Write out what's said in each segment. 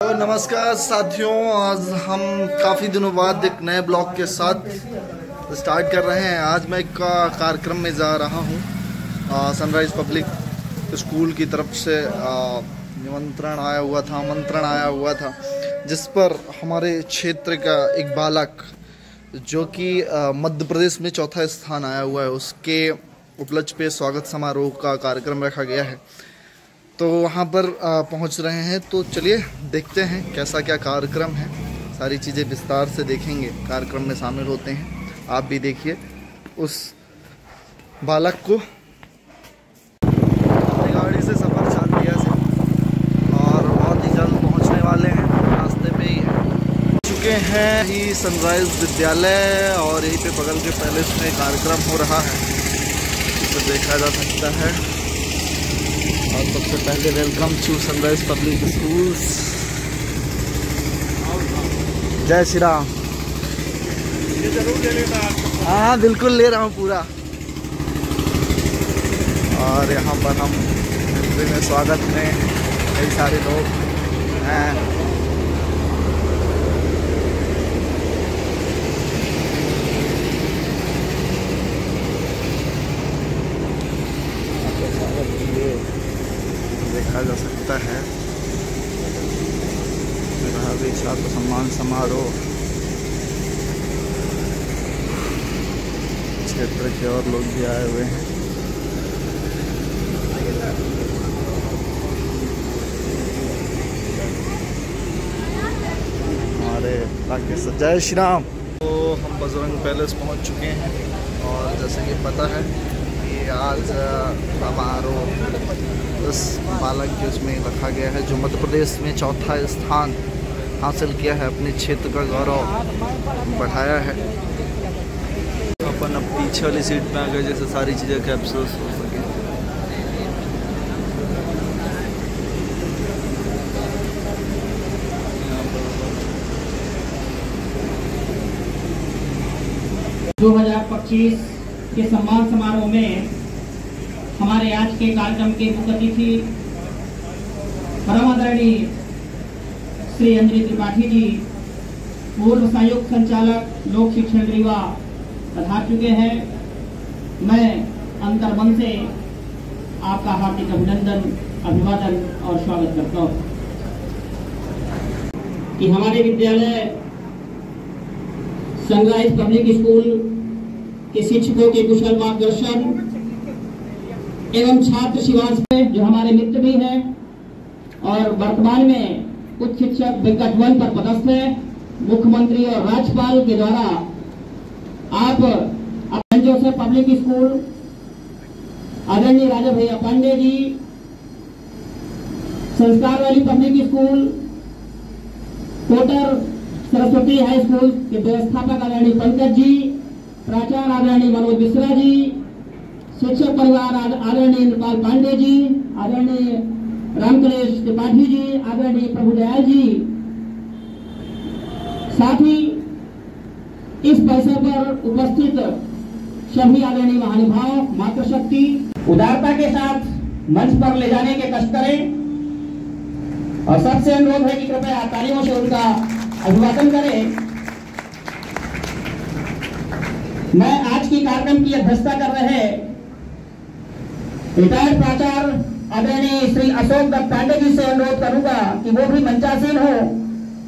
तो नमस्कार साथियों, आज हम काफ़ी दिनों बाद एक नए ब्लॉग के साथ स्टार्ट कर रहे हैं। आज मैं एक कार्यक्रम में जा रहा हूँ। सनराइज पब्लिक स्कूल की तरफ से आमंत्रण आया हुआ था जिस पर हमारे क्षेत्र का एक बालक जो कि मध्य प्रदेश में चौथा स्थान आया हुआ है, उसके उपलक्ष्य पे स्वागत समारोह का कार्यक्रम रखा गया है। तो वहाँ पर पहुँच रहे हैं, तो चलिए देखते हैं कैसा क्या कार्यक्रम है। सारी चीज़ें विस्तार से देखेंगे, कार्यक्रम में शामिल होते हैं। आप भी देखिए उस बालक को। गाड़ी से सफ़र शांतिया से और बहुत ही जल्द पहुँचने वाले हैं, रास्ते पे ही हैं। चुके हैं ही सनराइज विद्यालय और यहीं पे बगल के पैलेस में कार्यक्रम हो रहा है, इसे देखा जा सकता है। और सबसे पहले welcome to Sunrise Public Schools. जय श्री राम। ये जरूर ले लेना। हाँ बिल्कुल ले रहा हूँ पूरा। और यहाँ पर हम में स्वागत में कई सारे लोग हैं। देखा जा सकता है मेधावी छात्र सम्मान समारोह। क्षेत्र के और लोग भी आए हुए हैं। हमारे इलाके से जय श्री राम। तो हम बजरंग पैलेस पहुंच चुके हैं और जैसे कि पता है कि आज समारोह उस बालक के उसमें रखा गया है जो मध्य प्रदेश में चौथा स्थान हासिल किया है, अपने क्षेत्र का गौरव बढ़ाया है। अपन अब पीछे वाली सीट में आ गए जैसे सारी चीज़ें कैप्चर हो सके। दो 2025 के सम्मान समारोह में हमारे आज के कार्यक्रम के मुख्य अतिथि परम आदरणीय श्री अंजलि त्रिपाठी जी, पूर्व संयुक्त संचालक लोक शिक्षण रीवा पधार चुके हैं। मैं अंतर्मन से आपका हार्दिक अभिनंदन, अभिवादन और स्वागत करता हूँ कि हमारे विद्यालय सनराइज पब्लिक स्कूल के शिक्षकों के कुशल मार्गदर्शन एवं छात्र शिवांश में जो हमारे मित्र भी हैं और वर्तमान में उच्च शिक्षक विकट वन पर पदस्थ है, मुख्यमंत्री और राज्यपाल के द्वारा आप सेंट जोसेफ पब्लिक स्कूल आदरणीय राजा भैया पांडे जी, संस्कार वाली पब्लिक स्कूल, कोटर सरस्वती हाई स्कूल के व्यवस्थापक आदरणीय पंकज जी, प्राचार्य आदरणीय मनोज मिश्रा जी, शिक्षक परिवार आदरणीय इंद्रपाल पांडे जी, आदरणीय रामकलेश त्रिपाठी जी, आदरणीय प्रभुदयाल जी, साथ ही इस अवसर पर उपस्थित सभी आदरणीय महानुभाव, मातृशक्ति उदारता के साथ मंच पर ले जाने के कष्ट करें और सबसे अनुरोध है कि कृपया तालियों से उनका अभिवादन करें। मैं आज की कार्यक्रम की अध्यक्षता कर रहे रिटायर्ड प्राचार्य आदरणीय श्री अशोक दत्त पांडे जी से अनुरोध करूंगा कि वो भी मंचासीन हो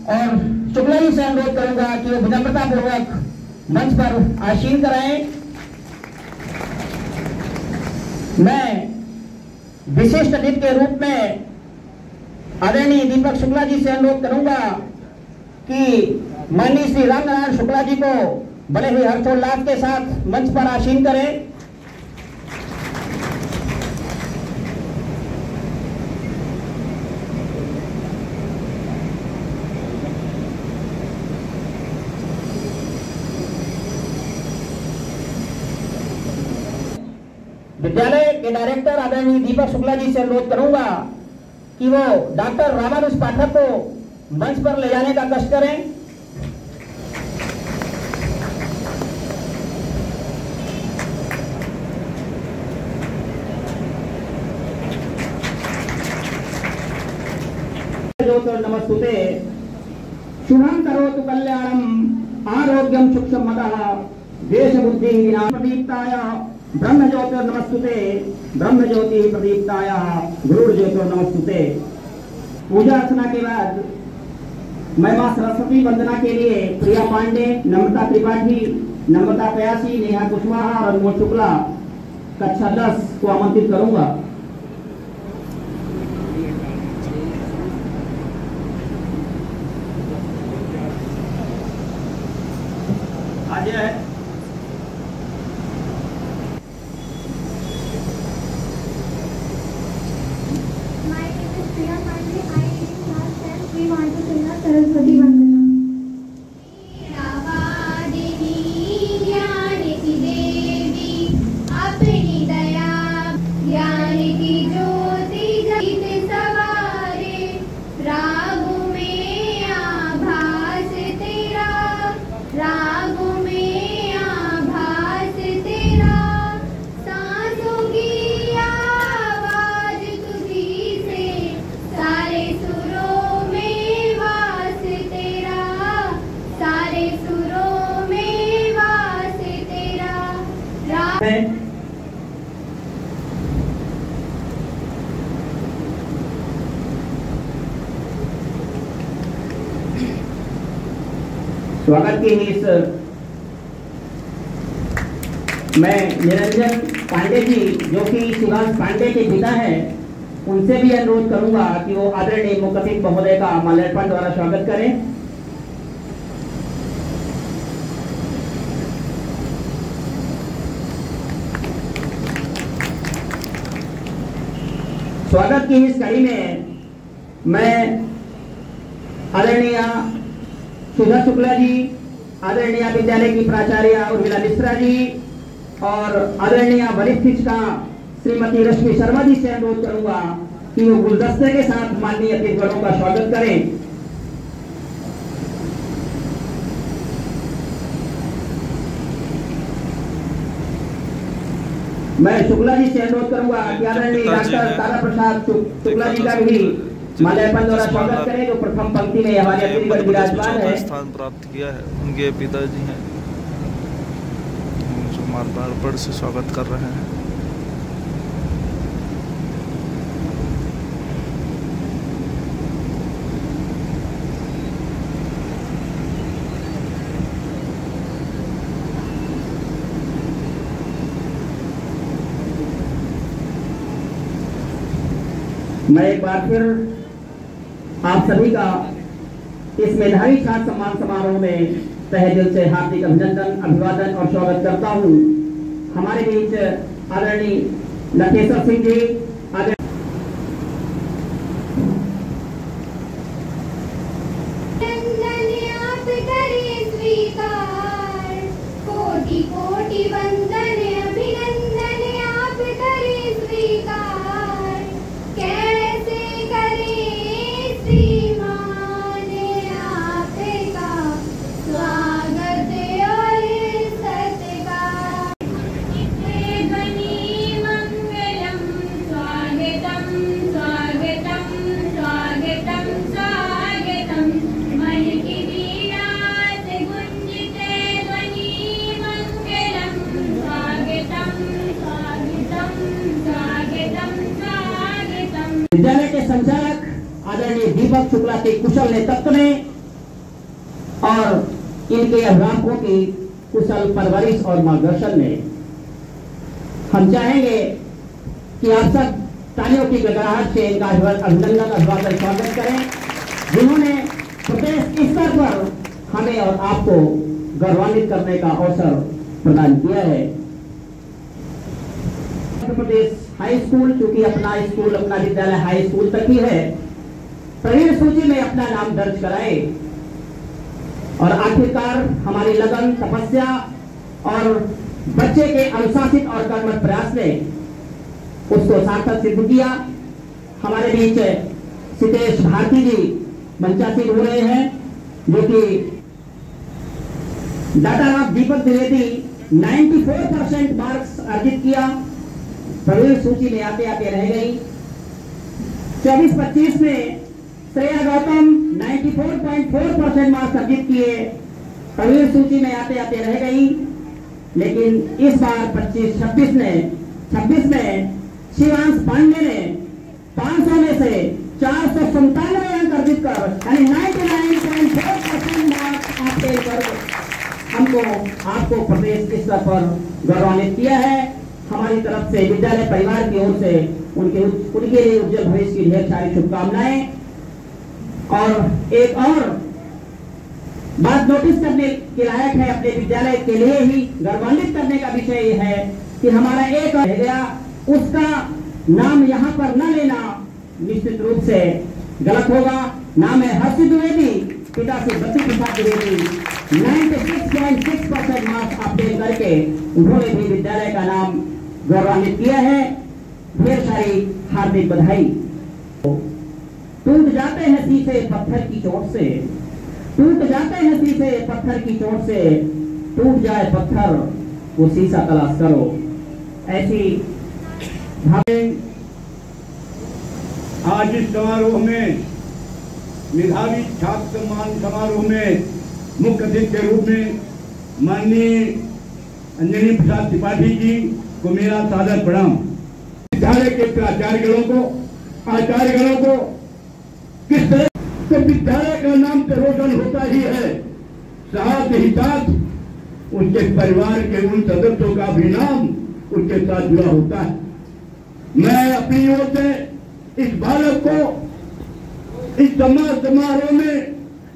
और शुक्ला जी से अनुरोध करूंगा कि वो विनम्रता पूर्वक मंच पर आसीन कराएं। मैं विशिष्ट अतिथि के रूप में आदरणीय दीपक शुक्ला जी से अनुरोध करूंगा कि माननीय श्री रामनारायण शुक्ला जी को बड़े ही हर्षोल्लास के साथ मंच पर आसीन करें। विद्यालय के डायरेक्टर आदरणीय दीपक शुक्ला जी से अनुरोध करूंगा कि वो डॉक्टर रामानुज पाठक को मंच पर ले जाने का कष्ट करें। नमस्कार। नमस्तुते। शुभं करोतु कल्याणं आरोग्यं सुखसम्मतः देशबुद्धि विना प्रदीप्ताय ब्रह्मज्योतिर्नमस्तुते। ब्रह्मज्योति प्रदीप्ताय गुरुर्ज्योतिर्नमस्तुते। पूजा अर्चना के बाद मैं मां सरस्वती वंदना के लिए प्रिया पांडे, नम्रता त्रिपाठी, नम्रता प्रयासी, नेहा कुशवाहा और अनमोल शुक्ला कक्षा 10 को आमंत्रित करूंगा। आज है सरस्वती वंदना। स्वागत की इस मैं निरंजन पांडे जी जो कि सुभाष पांडे के पिता हैं, उनसे भी अनुरोध करूंगा कि वो आदरणीय मुख्य अतिथि महोदय का माल्यार्पण द्वारा स्वागत करें। स्वागत की इस कड़ी में मैं आदरणीय सुधा शुक्ला जी, आदरणीय विद्यालय की प्राचार्य उर्मिला मिश्रा जी और आदरणीय वरिष्ठ शिक्षिका श्रीमती रश्मि शर्मा जी से अनुरोध करूंगा कि वो गुलदस्ते के साथ माननीय अतिथिगणों का स्वागत करें। मैं शुक्ला जी से अनुरोध करूंगा कि आदरणीय डॉक्टर तारा प्रसाद शुक्ला जी का भी माल्यार्पण द्वारा स्वागत करें, जो प्रथम पंक्ति में हमारे अतिथिगण विराजमान है। स्थान प्राप्त किया है, उनके पिताजी हैं जो माल्यार्पण से स्वागत कर रहे हैं। मैं एक बार फिर आप सभी का इस मेधावी छात्र सम्मान समारोह में तहे दिल से हार्दिक अभिनंदन, अभिवादन और स्वागत करता हूं। हमारे बीच आदरणीय लखेश्वर सिंह जी, कोटि कोटि वंदन अभिनंदन आप करे स्वीकार। कैसे करें श्रीमान आपका स्वागत और सत्कार। ध्वनि मंगलम स्वागतम स्वागतम स्वागतम स्वागतम। मन की वीणा से गुंजते ध्वनि मंगलम स्वागतम स्वागतम स्वागतम स्वागतम। विद्यालय के संचालक आदरणीय दीपक शुक्ला के कुशल नेतृत्व में और इनके अभिभावकों की कुशल परवरिश और मार्गदर्शन में हम चाहेंगे कि आप सब तालियों की गड़गड़ाहट से इनका अभिनंदन अभिवादन स्वागत करें, जिन्होंने प्रदेश स्तर पर हमें और आपको गौरवान्वित करने का अवसर प्रदान किया है। उत्तर प्रदेश हाई स्कूल, चूंकि अपना स्कूल अपना विद्यालय हाई स्कूल तक ही है, प्रवीण सूची में अपना नाम दर्ज कराए और आखिरकार हमारी लगन, तपस्या और बच्चे के अनुशासित और कर्मठ प्रयास ने उसको सार्थक सिद्ध किया। हमारे बीच सितेश भारती जी मंचासीन हो रहे हैं, जो कि data of Deepak Dwivedi 94% marks अर्जित किया, प्रवीण सूची में आते आते रह गई। 24-25 में श्रेया गौतम 94.4% मार्क्स अर्जित किए, प्रवीण सूची में आते आते रह गई। लेकिन इस बार 26 में शिवांश पांडे ने 500 में से 497 अंक अर्जित कर यानी 99.4% मार्क्स हासिल कर हमको आपको प्रदेश स्तर पर गौरवान्वित किया है। हमारी तरफ से विद्यालय परिवार की ओर से उनके लिए उज्जवल भविष्य की ढेर सारी शुभकामनाएं। और एक और बात नोटिस करने के लायक है, अपने विद्यालय के लिए ही गौरवान्वित करने का विषय यह है कि हमारा एक रह गया, उसका नाम यहाँ पर न लेना निश्चित रूप से गलत होगा। नाम है हर्षित द्विवेदी, पिता से बच्ची प्रसाद द्विवेदी। 96.6% मार्क्स अपडेट करके उन्होंने भी विद्यालय का नाम गौरवान्वित किया है। ढेर सारी हार्दिक बधाई। टूट जाते हैं शीशे पत्थर की चोट से, टूट जाते हैं शीशे पत्थर की चोट से, टूट जाए पत्थर वो शीशा तलाश करो। ऐसी आज इस समारोह में मेधावी छात्र सम्मान समारोह में मुख्य अतिथि के रूप में माननीय अंजनी प्रसाद त्रिपाठी जी को मेरा सादर प्रणाम। विद्यालय के प्राचार्यगणों को, आचार्यगणों को किस तरह से विद्यालय का नाम तो रोशन होता ही है, साथ ही साथ उनके परिवार के उन सदस्यों का भी नाम उनके साथ जुड़ा होता है। मैं अपनी ओर से इस बालक को इस सम्मान समारोह में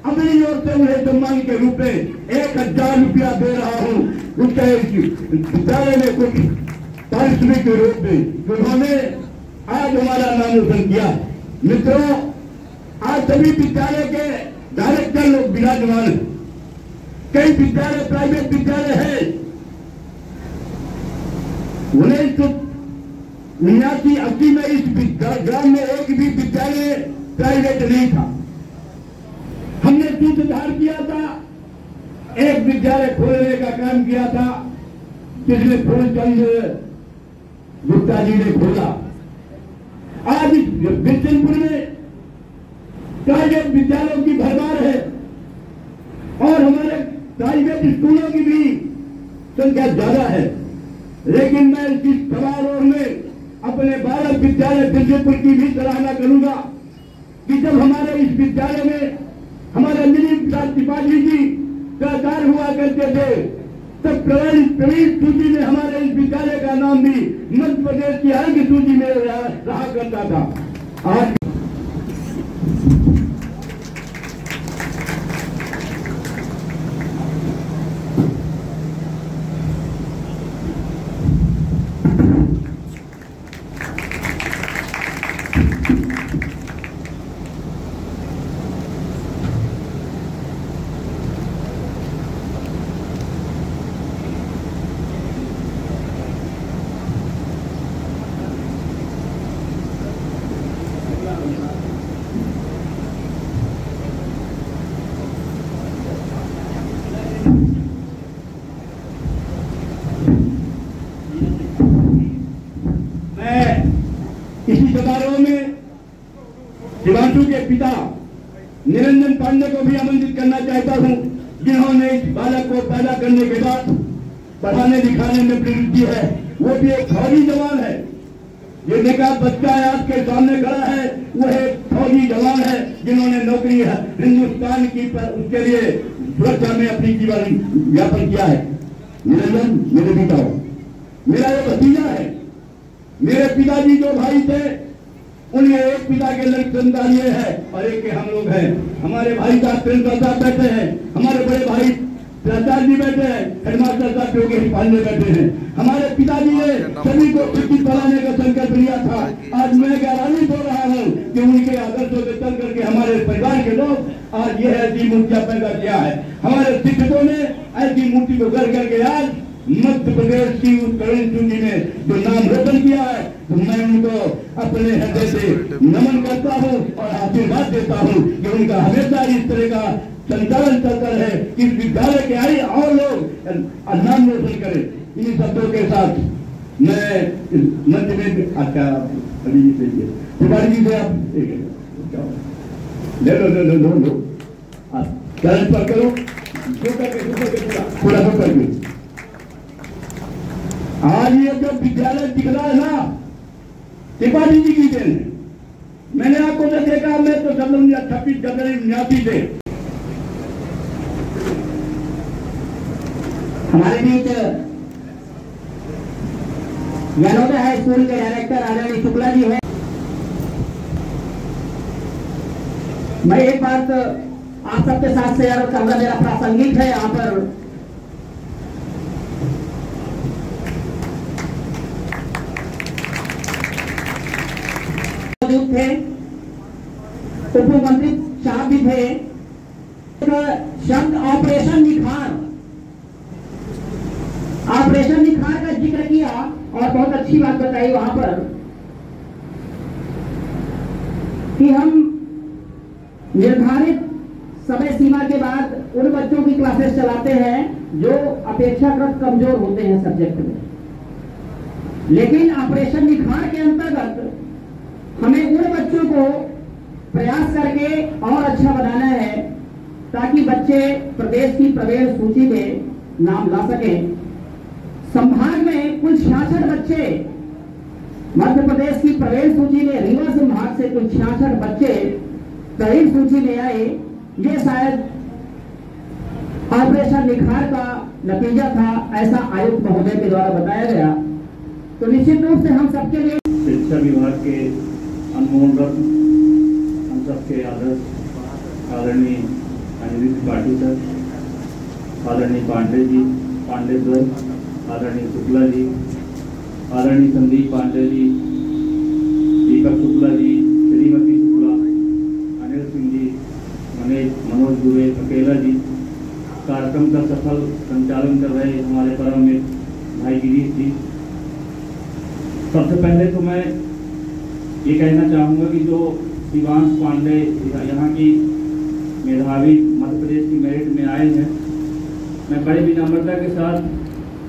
अपनी ओर से उन्हें सम्मान के रूप में 1000 रुपया दे रहा हूँ। उसके विद्यालय में कुछ पारिश्रमिक के रूप में उन्होंने आज हमारा नाम रोशन किया। मित्रों, आज सभी विद्यालय के डायरेक्टर लोग विराजमान हैं। कई विद्यालय प्राइवेट विद्यालय है। 1989-80 में इस ग्राम में एक भी विद्यालय प्राइवेट नहीं था। हमने सुधार किया था, एक विद्यालय खोलने का काम किया था, जिसमें फूलचंद गुप्ता जी ने खोला। आज बिरसिंहपुर में प्राइवेट विद्यालयों की भरमार है और हमारे प्राइवेट स्कूलों की भी संख्या ज्यादा है। लेकिन मैं इस समारोह में अपने बालक विद्यालय बिरसिंहपुर की भी सराहना करूंगा कि जब हमारे इस विद्यालय में हमारे अंजनी प्रसाद त्रिपाठी जी प्राचार्य हुआ करते थे, तब प्रवेश सूची में हमारे इस विद्यालय का नाम भी मध्य प्रदेश की अंक सूची में रहा करता था। आज इसी समारोह में शिवांशु के पिता निरंजन पांडे को भी आमंत्रित करना चाहता हूं, जिन्होंने इस बालक को पैदा करने के बाद पढ़ाने लिखाने में प्रवृत्ति है। वो भी एक फौजी जवान है। ये निकाह बच्चा आपके सामने खड़ा है, वो एक फौजी जवान है जिन्होंने नौकरी हिंदुस्तान की पर उसके लिए सुरक्षा में अपनी जीवन यापन किया है। निरंजन मेरे पिता हो, मेरा एक भतीजा है। मेरे पिताजी जो भाई थे, उनमें एक पिता के लड़के संतान ये है और एक के हम लोग हैं। हमारे भाई साहब प्रिंसिपल साहब बैठे हैं, हमारे बड़े भाई प्राचार्य जी बैठे हैं, हेडमास्टर साहब योगेश पांडे बैठे हैं। हमारे पिताजी ने सभी को शिक्षित बनाने का संकल्प लिया था। आज मैं गौरवान्वित हो रहा हूँ कि उनके आदर्शों से चल करके हमारे परिवार के लोग आज ये ऐसी मूर्तियां पैदा किया है। हमारे शिक्षकों ने ऐसी मूर्ति को कर करके आज मध्य प्रदेश की उत्कर्ष सूची में जो नाम रोशन किया है, तो मैं उनको अपने हृदय से नमन करता हूँ और आशीर्वाद देता हूँ कि उनका हमेशा इस तरह का संचालन चलता रहे कि विद्यालय के आई और लोग नाम रोशन करें। इन शब्दों के साथ मैं मंच में अच्छा तिवारी जी से आप लो ट्रांसफर करो पूरा सब करके। आज ये जो विद्यालय दिख रहा है ना, त्रिपाठी जी की देन है। मैंने आपको जो देखा, मैं तो 26 जनवरी 1989 से हमारे बीच ज्ञानोदय हाई स्कूल के डायरेक्टर आदरणीय शुक्ला जी हैं। मैं एक बात आप सबके साथ शेयर करना मेरा प्रासंगिक है। यहाँ पर मौजूद थे, उप मुख्यमंत्री साहब भी थे। शब्द ऑपरेशन निखार का जिक्र किया और बहुत अच्छी बात बताई वहां पर कि हम निर्धारित समय सीमा के बाद उन बच्चों की क्लासेस चलाते हैं जो अपेक्षाकृत कमजोर होते हैं सब्जेक्ट में, लेकिन ऑपरेशन निखार के अंतर्गत हमें उन बच्चों को प्रयास करके और अच्छा बनाना है ताकि बच्चे प्रदेश की प्रवेश सूची में नाम ला सकें। संभाग में कुल 66 बच्चे मध्य प्रदेश की प्रवेश सूची में, रीवा संभाग से कुल 66 बच्चे प्रवेश सूची में आए। ये शायद ऑपरेशन निखार का नतीजा था, ऐसा आयुक्त महोदय के द्वारा बताया गया। तो निश्चित रूप से हम सबके लिए शिक्षा विभाग के अनमोल रत्न, हम सबके आदर्श आदरणीय अनिल त्रिपाठी सर, आदरणीय पांडे सर, आदरणीय शुक्ला जी, आदरणीय संदीप पांडे जी, दीपक शुक्ला जी, श्रीमती शुक्ला, अनिल सिंह जी, मनोज दुबे, अकेला जी, कार्यक्रम का सफल संचालन कर रहे हमारे परम मित्र भाई गिरीश जी। सबसे पहले तो मैं ये कहना चाहूँगा कि जो शिवांश पांडे यहाँ की मेधावी मध्य प्रदेश की मेरिट में आए हैं, मैं बड़ी विनम्रता के साथ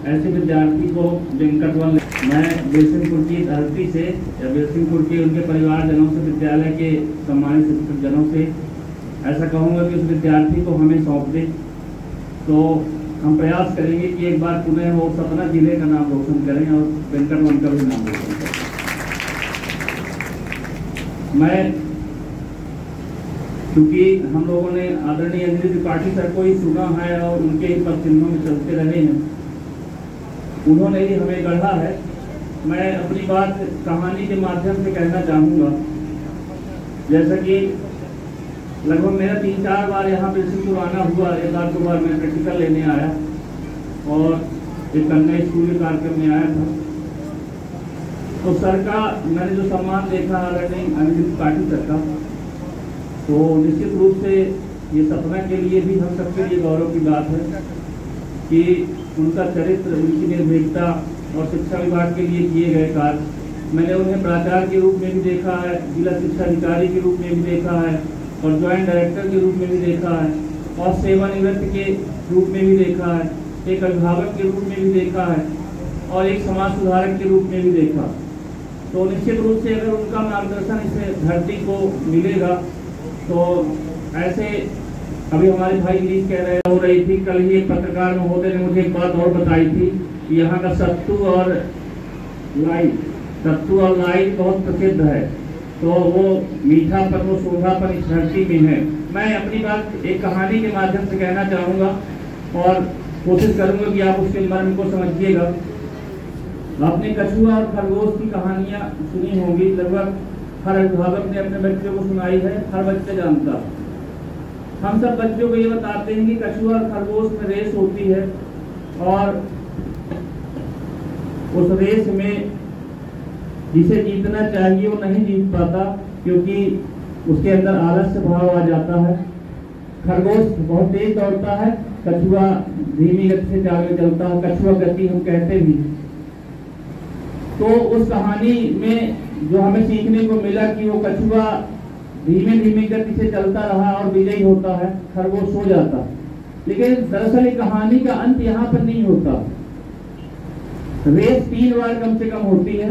ऐसे विद्यार्थी को वेंकटवन, मैं बिरसिंहपुर की धरती से या बिरसिंहपुर के उनके परिवारजनों से, विद्यालय के सम्मानित शिक्षक जनों से ऐसा कहूँगा कि उस विद्यार्थी को हमें सौंप दें, तो हम प्रयास करेंगे कि एक बार पुनः वो सतना जिले का नाम रोशन करें और वेंकटवन का भी नाम रोशन करें। मैं क्योंकि हम लोगों ने आदरणीय अनिल त्रिपाठी सर को ही सुना है और उनके ही पद चिन्हों में चलते रहे हैं, उन्होंने ही हमें गढ़ा है। मैं अपनी बात कहानी के माध्यम से कहना चाहूँगा। जैसा कि लगभग मेरा 3-4 बार यहाँ बिरसिंहपुर आना हुआ, एक बार 2 बार मैं प्रैक्टिकल लेने आया और एक कन्या स्कूल के कार्यक्रम में आया था। तो सर का मैंने जो सम्मान देखा आदरणीय अनिल त्रिपाठी सर का, तो निश्चित रूप से ये सपना के लिए भी हम सबके लिए गौरव की बात है कि उनका चरित्र, उनकी निर्भीकता और शिक्षा विभाग के लिए किए गए कार्य, मैंने उन्हें प्राचार्य के रूप में भी देखा है, जिला शिक्षा अधिकारी के रूप में भी देखा है और ज्वाइंट डायरेक्टर के रूप में भी देखा है और सेवानिवृत्त के रूप में भी देखा है, एक अभिभावक के रूप में भी देखा है और एक समाज सुधारक के रूप में भी देखा। तो निश्चित रूप से अगर उनका मार्गदर्शन इस धरती को मिलेगा तो ऐसे, अभी हमारे भाई गिरीश कह रहे हो रही थी, कल ही एक पत्रकार महोदय ने मुझे एक बात और बताई थी कि यहाँ का सत्तू और लाई बहुत प्रसिद्ध है, तो वो मीठापन, वो शोभापन इस धरती में है। मैं अपनी बात एक कहानी के माध्यम से कहना चाहूँगा और कोशिश करूँगा कि आप उसके मर्म को समझिएगा। आपने कछुआ और खरगोश की कहानियाँ सुनी होंगी, लगभग हर अभिभावक ने अपने बच्चों को सुनाई है, हर बच्चा जानता। हम सब बच्चों को ये बताते हैं कि कछुआ और खरगोश में रेस होती है और उस रेस में जिसे जीतना चाहिए वो नहीं जीत पाता क्योंकि उसके अंदर आलस्य भाव आ जाता है। खरगोश बहुत तेज दौड़ता है, कछुआ धीमी गति से आगे चलता है, कछुआ गति हम कहते भी। तो उस कहानी में जो हमें सीखने को मिला कि वो कछुआ धीमे धीमे गति से चलता रहा और विजयी होता है, खरगोश सो जाता। लेकिन दरअसल कहानी का अंत यहाँ पर नहीं होता। रेस 3 बार कम से कम होती है।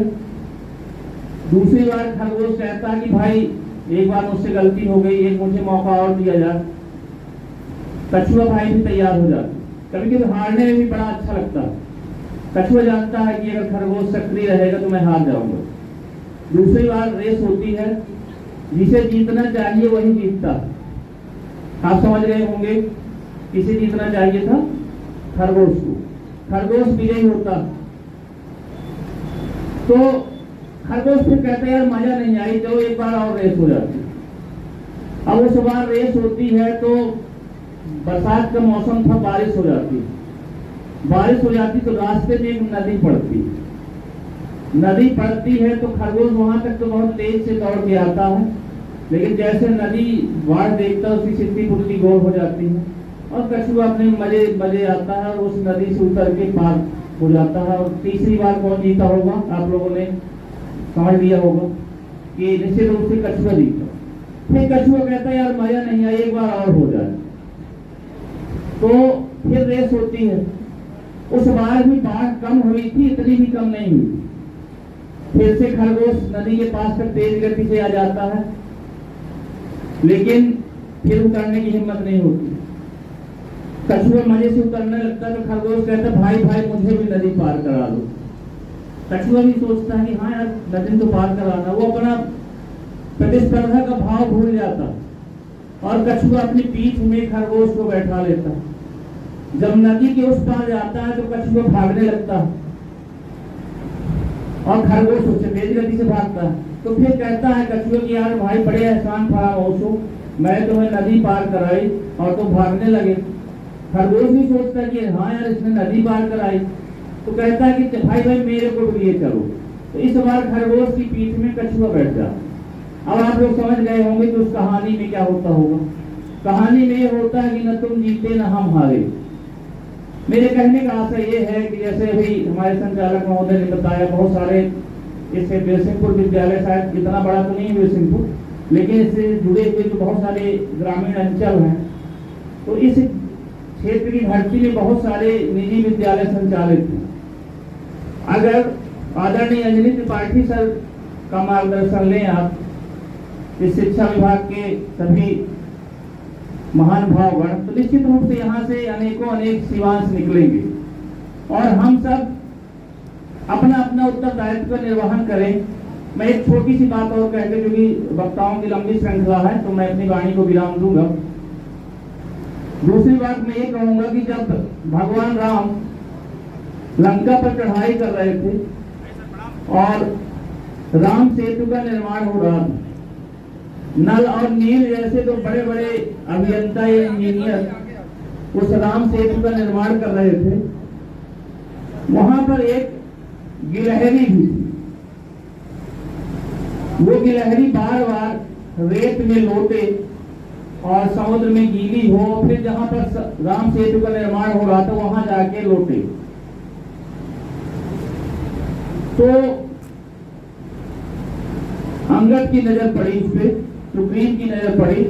दूसरी बार खरगोश कहता है कि भाई एक बार मुझसे गलती हो गई, एक मुझे मौका और दिया जाए। कछुआ भाई भी तैयार हो जाते। कभी कभी हारने में भी बड़ा अच्छा लगता है। कछुआ जानता है कि अगर खरगोश सक्रिय रहेगा तो मैं हार जाऊंगा। दूसरी बार रेस होती है, जिसे जीतना चाहिए वही जीतता। आप समझ रहे होंगे किसे जीतना चाहिए था? खरगोश को। खरगोश विजयी होता। तो खरगोश फिर कहता है यार मजा नहीं आई, चलो एक बार और रेस हो जाती। अब उस बार रेस होती है तो बरसात का मौसम था, बारिश हो जाती। बारिश हो जाती तो रास्ते में एक नदी पड़ती। नदी पड़ती है तो खरगोश वहां तक तो बहुत तेज से दौड़ के आता है, लेकिन जैसे नदी बाढ़ देखता है उसकी सिद्धि पुटली गोल हो जाती है और कछुआ अपने मजे मजे आता है और उस नदी से उतर के पार हो जाता है। और तीसरी बार कौन जीता होगा? आप लोगों ने समझ लिया होगा कि निश्चित रूप से कछुआ जीता। फिर कछुआ कहता है यार मजा नहीं आया, एक बार और हो जाए। तो फिर रेस होती है। उस बार भी बाढ़ कम हुई थी, इतनी भी कम नहीं हुई। फिर से खरगोश नदी के पास तक तेज गति से आ जाता है, लेकिन फिर उतरने की हिम्मत नहीं होती। कछुआ मजे से उतरने लगता है तो खरगोश कहता है भाई भाई मुझे भी नदी पार करा दो। कछुआ भी सोचता है कि हाँ यार नदी तो पार कराना। वो अपना प्रतिस्पर्धा का भाव भूल जाता और कछुआ अपनी पीठ में खरगोश को बैठा लेता। जब नदी के उस पार जाता है तो कछुआ भागने लगता और खरगोश उससे तेज गति से भागता है। तो फिर कहता है कछुआ कि यार भाई बड़े एहसान फरामोश हो, मैं तुम्हें नदी पार कराई और तुम भागने लगे। खरगोश भी सोचता है कि हाँ यार इसने नदी पार कराई। तो कहता है कि भाई भाई मेरे को भी लिए चलो। तो इस बार खरगोश की पीठ में कछुआ बैठ जाता। अब आप लोग समझ गए होंगे कि उस कहानी में क्या होता होगा। कहानी में ये होता है कि न तुम जीते न हम हारे। मेरे कहने का आशय ये है कि जैसे अभी हमारे संचालक महोदय ने बताया, बहुत सारे इससे बेसिंगपुर विद्यालय शायद इतना बड़ा तो नहीं है बेसिंगपुर, लेकिन इससे जुड़े हुए जो बहुत सारे ग्रामीण अंचल हैं, तो इस क्षेत्र की धरती में बहुत सारे निजी विद्यालय संचालित हैं। अगर आदरणीय अंजलि त्रिपाठी सर का मार्गदर्शन लें आप, इस शिक्षा विभाग के सभी महान भावगण, तो निश्चित रूप से यहाँ से अनेकों अनेक शिवांश निकलेंगे और हम सब अपना अपना उत्तरदायित्व का निर्वहन करें। मैं एक छोटी सी बात और कहकर, क्योंकि वक्ताओं की लंबी श्रृंखला है, तो मैं अपनी वाणी को विराम दूंगा। दूसरी बात मैं ये कहूंगा कि जब भगवान राम लंका पर चढ़ाई कर रहे थे और राम सेतु का निर्माण हो रहा था, नल और नील जैसे तो बड़े बड़े अभियंता या इंजीनियर उस राम सेतु का निर्माण कर रहे थे। वहां पर एक गिलहरी भी थी। वो गिलहरी बार बार रेत में लोटे और समुद्र में गीली हो, फिर जहां पर राम सेतु का निर्माण हो रहा था वहां जाके लोटे। तो अंगद की नजर पड़ी उस पर, सुग्रीव की नजर पड़ी।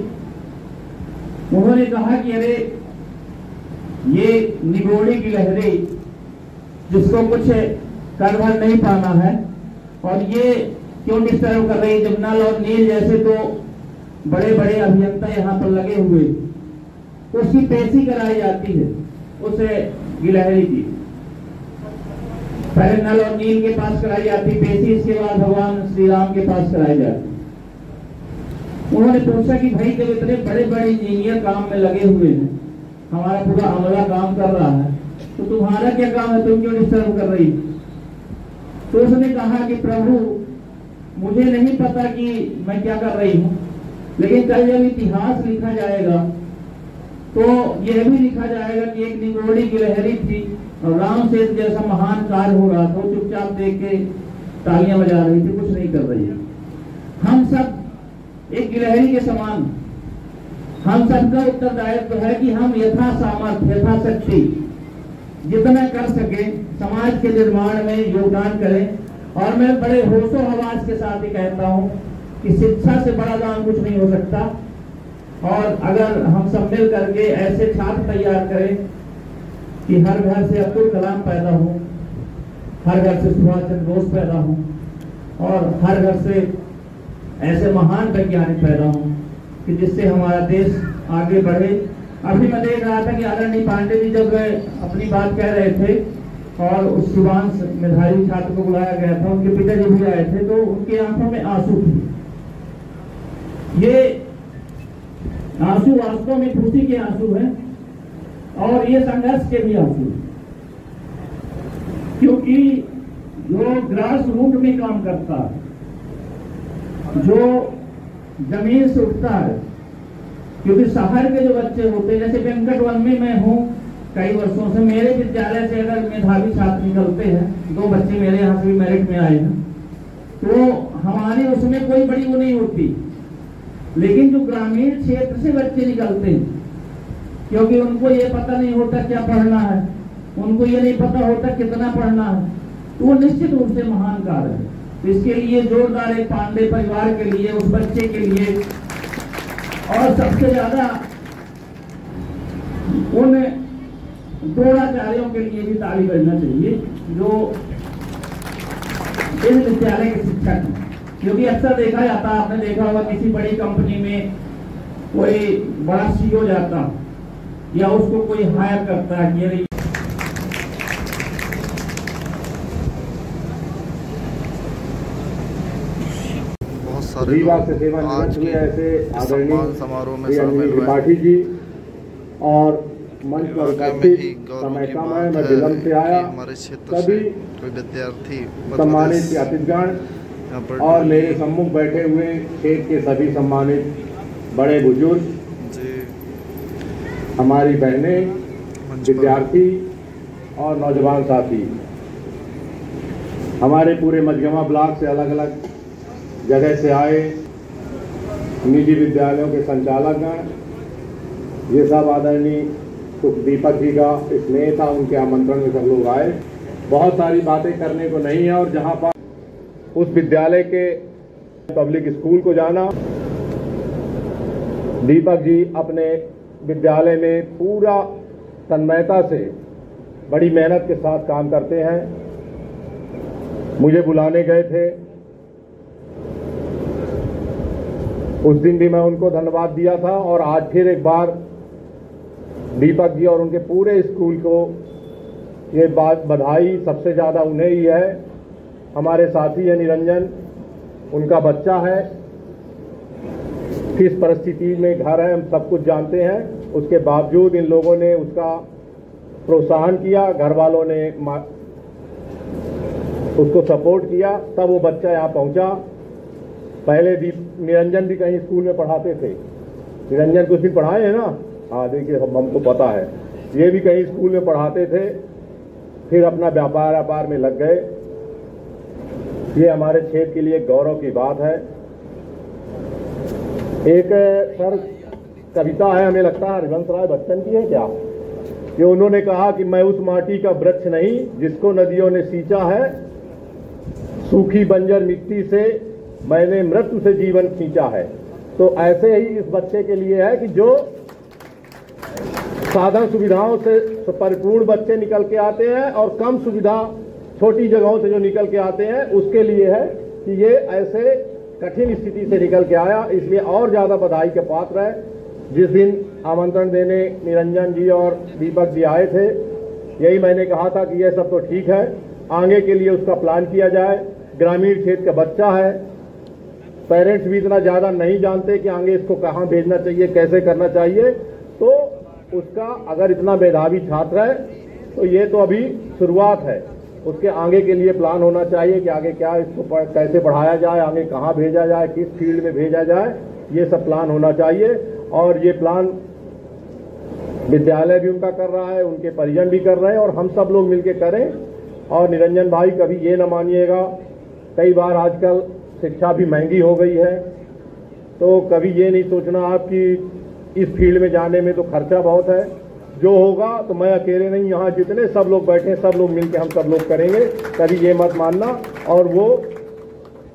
उन्होंने कहा कि अरे ये निगोड़ी गिलहरी जिसको कुछ कर भर नहीं पाना है और ये क्यों डिस्टर्ब कर रही, जब नल और नील जैसे तो बड़े बड़े अभियंता यहाँ पर लगे हुए, उसकी पेशी कराई जाती है उस गिलहरी की। पहले नल और नील के पास कराई जाती पेशी, इसके बाद भगवान श्री राम के पास कराई जाती। उन्होंने पूछा कि भाई जब इतने बड़े बड़े इंजीनियर काम में लगे हुए हैं, हमारा पूरा अमला काम कर रहा है, तो तुम्हारा क्या काम है, तुम क्यों डिस्टर्ब कर रही? तो उसने कहा कि प्रभु मुझे नहीं पता कि मैं क्या कर रही हूँ, लेकिन कल जब इतिहास लिखा जाएगा तो यह भी लिखा जाएगा कि एक निगोड़ी गिलहरी थी और राम सेतु जैसा महान कार्य हो रहा था, चुपचाप देख के तालियां बजा रही थी, कुछ नहीं कर रही है। हम सब एक गिलहरी के समान, हम सबका उत्तरदायित्व है कि हम यथा सामर्थ्य यथाशक्ति जितना कर सके समाज के निर्माण में योगदान करें। और मैं बड़े होशो हवास के साथ ही कहता हूं कि शिक्षा से बड़ा दान कुछ नहीं हो सकता। और अगर हम सब मिल करके ऐसे छात्र तैयार करें कि हर घर से अब्दुल कलाम पैदा हो, हर घर से सुभाष चंद्र बोस पैदा हो और हर घर से ऐसे महान वैज्ञानिक पैदा हों कि जिससे हमारा देश आगे बढ़े। अभी मैं देख रहा था कि आदरणीय पांडे जी जब अपनी बात कह रहे थे और उस शुभांश मेधावी छात्र को बुलाया गया था, उनके पिताजी भी आए थे, तो उनकी आंखों में आंसू थे। ये आंसू वास्तव में खुशी के आंसू हैं और ये संघर्ष के भी आंसू, क्योंकि जो ग्रास रूट में काम करता है, जो जमीन से उठता है, क्योंकि शहर के जो बच्चे होते हैं, जैसे वेंकट वन में मैं हूँ कई वर्षों से, मेरे विद्यालय से अगर मेधावी छात्र निकलते हैं, 2 बच्चे मेरे यहाँ से भी मेरिट में आए हैं, तो हमारी उसमें कोई बड़ी वो नहीं होती। लेकिन जो ग्रामीण क्षेत्र से बच्चे निकलते हैं, क्योंकि उनको ये पता नहीं होता क्या पढ़ना है, उनको ये नहीं पता होता कितना पढ़ना है, तो वो निश्चित रूप से महान कार्य है। तो इसके लिए जोरदार एक पांडे परिवार के लिए, उस बच्चे के लिए, और सबसे ज्यादा उन द्रोणाचार्यों के लिए भी ताली बजना चाहिए जो इस विद्यालय के शिक्षक हैं। क्योंकि अक्सर देखा जाता, आपने देखा होगा किसी बड़ी कंपनी में कोई बड़ा सीईओ जाता या उसको कोई हायर करता है कि बहुत सारे रीवा से सेवानिवृत्त हुए ऐसे आदरणीय समारोह में शामिल हुए त्रिपाठी जी और मंच पर उपस्थित समय कम है, मैं विलंब से आया, हमारे क्षेत्र से कोई विद्यार्थी सम्मानित अतिथिगण और मेरे सम्मुख बैठे हुए क्षेत्र के सभी सम्मानित बड़े बुजुर्ग, हमारी बहनें, विद्यार्थी और नौजवान साथी, हमारे पूरे मझगमा ब्लॉक से अलग अलग जगह से आए निजी विद्यालयों के संचालकगण, ये सब आदरणीय दीपक जी का स्नेह था, उनके आमंत्रण में सब लोग आए। बहुत सारी बातें करने को नहीं है, और जहां पर उस विद्यालय के पब्लिक स्कूल को जाना, दीपक जी अपने विद्यालय में पूरा तन्मयता से बड़ी मेहनत के साथ काम करते हैं। मुझे बुलाने गए थे, उस दिन भी मैं उनको धन्यवाद दिया था, और आज फिर एक बार दीपक जी और उनके पूरे स्कूल को ये बात बधाई सबसे ज्यादा उन्हें ही है। हमारे साथी है निरंजन, उनका बच्चा है, किस परिस्थिति में घर है हम सब कुछ जानते हैं, उसके बावजूद इन लोगों ने उसका प्रोत्साहन किया, घर वालों ने उसको सपोर्ट किया, तब वो बच्चा यहाँ पहुंचा। पहले निरंजन भी कहीं स्कूल में पढ़ाते थे, निरंजन कुछ दिन पढ़ाए हैं ना, हाँ देखिए हमको पता है, ये भी कहीं स्कूल में पढ़ाते थे, फिर अपना व्यापार में लग गए। ये हमारे क्षेत्र के लिए गौरव की बात है। एक सर कविता है, हमें लगता है हरिवंश राय बच्चन की है क्या, कि उन्होंने कहा कि मैं उस माटी का वृक्ष नहीं जिसको नदियों ने सींचा है, सूखी बंजर मिट्टी से मैंने मृत्यु से जीवन खींचा है। तो ऐसे ही इस बच्चे के लिए है कि जो साधन सुविधाओं से परिपूर्ण बच्चे निकल के आते हैं और कम सुविधा छोटी जगहों से जो निकल के आते हैं, उसके लिए है कि ये ऐसे कठिन स्थिति से निकल के आया, इसलिए और ज्यादा बधाई के पात्र है। जिस दिन आमंत्रण देने निरंजन जी और दीपक जी आए थे, यही मैंने कहा था कि यह सब तो ठीक है, आगे के लिए उसका प्लान किया जाए। ग्रामीण क्षेत्र का बच्चा है, पेरेंट्स भी इतना ज्यादा नहीं जानते कि आगे इसको कहाँ भेजना चाहिए, कैसे करना चाहिए, तो उसका अगर इतना मेधावी छात्र है तो ये तो अभी शुरुआत है, उसके आगे के लिए प्लान होना चाहिए कि आगे क्या इसको कैसे पढ़ाया जाए, आगे कहाँ भेजा जाए, किस फील्ड में भेजा जाए, ये सब प्लान होना चाहिए। और ये प्लान विद्यालय भी उनका कर रहा है, उनके परिजन भी कर रहे हैं, और हम सब लोग मिलकर करें। और निरंजन भाई कभी ये न मानिएगा, कई बार आजकल शिक्षा भी महंगी हो गई है, तो कभी ये नहीं सोचना आप कि इस फील्ड में जाने में तो खर्चा बहुत है, जो होगा तो मैं अकेले नहीं, यहाँ जितने सब लोग बैठे हैं सब लोग मिलकर हम सब लोग करेंगे, कभी ये मत मानना। और वो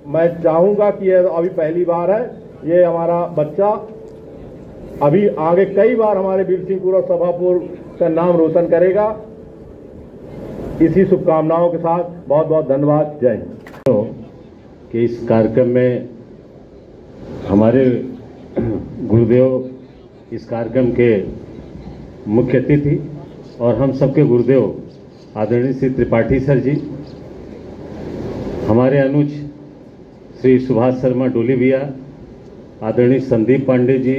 मैं चाहूँगा कि अभी पहली बार है, ये हमारा बच्चा अभी आगे कई बार हमारे बीरसिंहपुर और सभापुर का नाम रोशन करेगा। इसी शुभकामनाओं के साथ बहुत बहुत धन्यवाद। जय हिंद। कि इस कार्यक्रम में हमारे गुरुदेव इस कार्यक्रम के मुख्य अतिथि और हम सबके गुरुदेव आदरणीय श्री त्रिपाठी सर जी, हमारे अनुज श्री सुभाष शर्मा डोली भैया, आदरणीय संदीप पांडे जी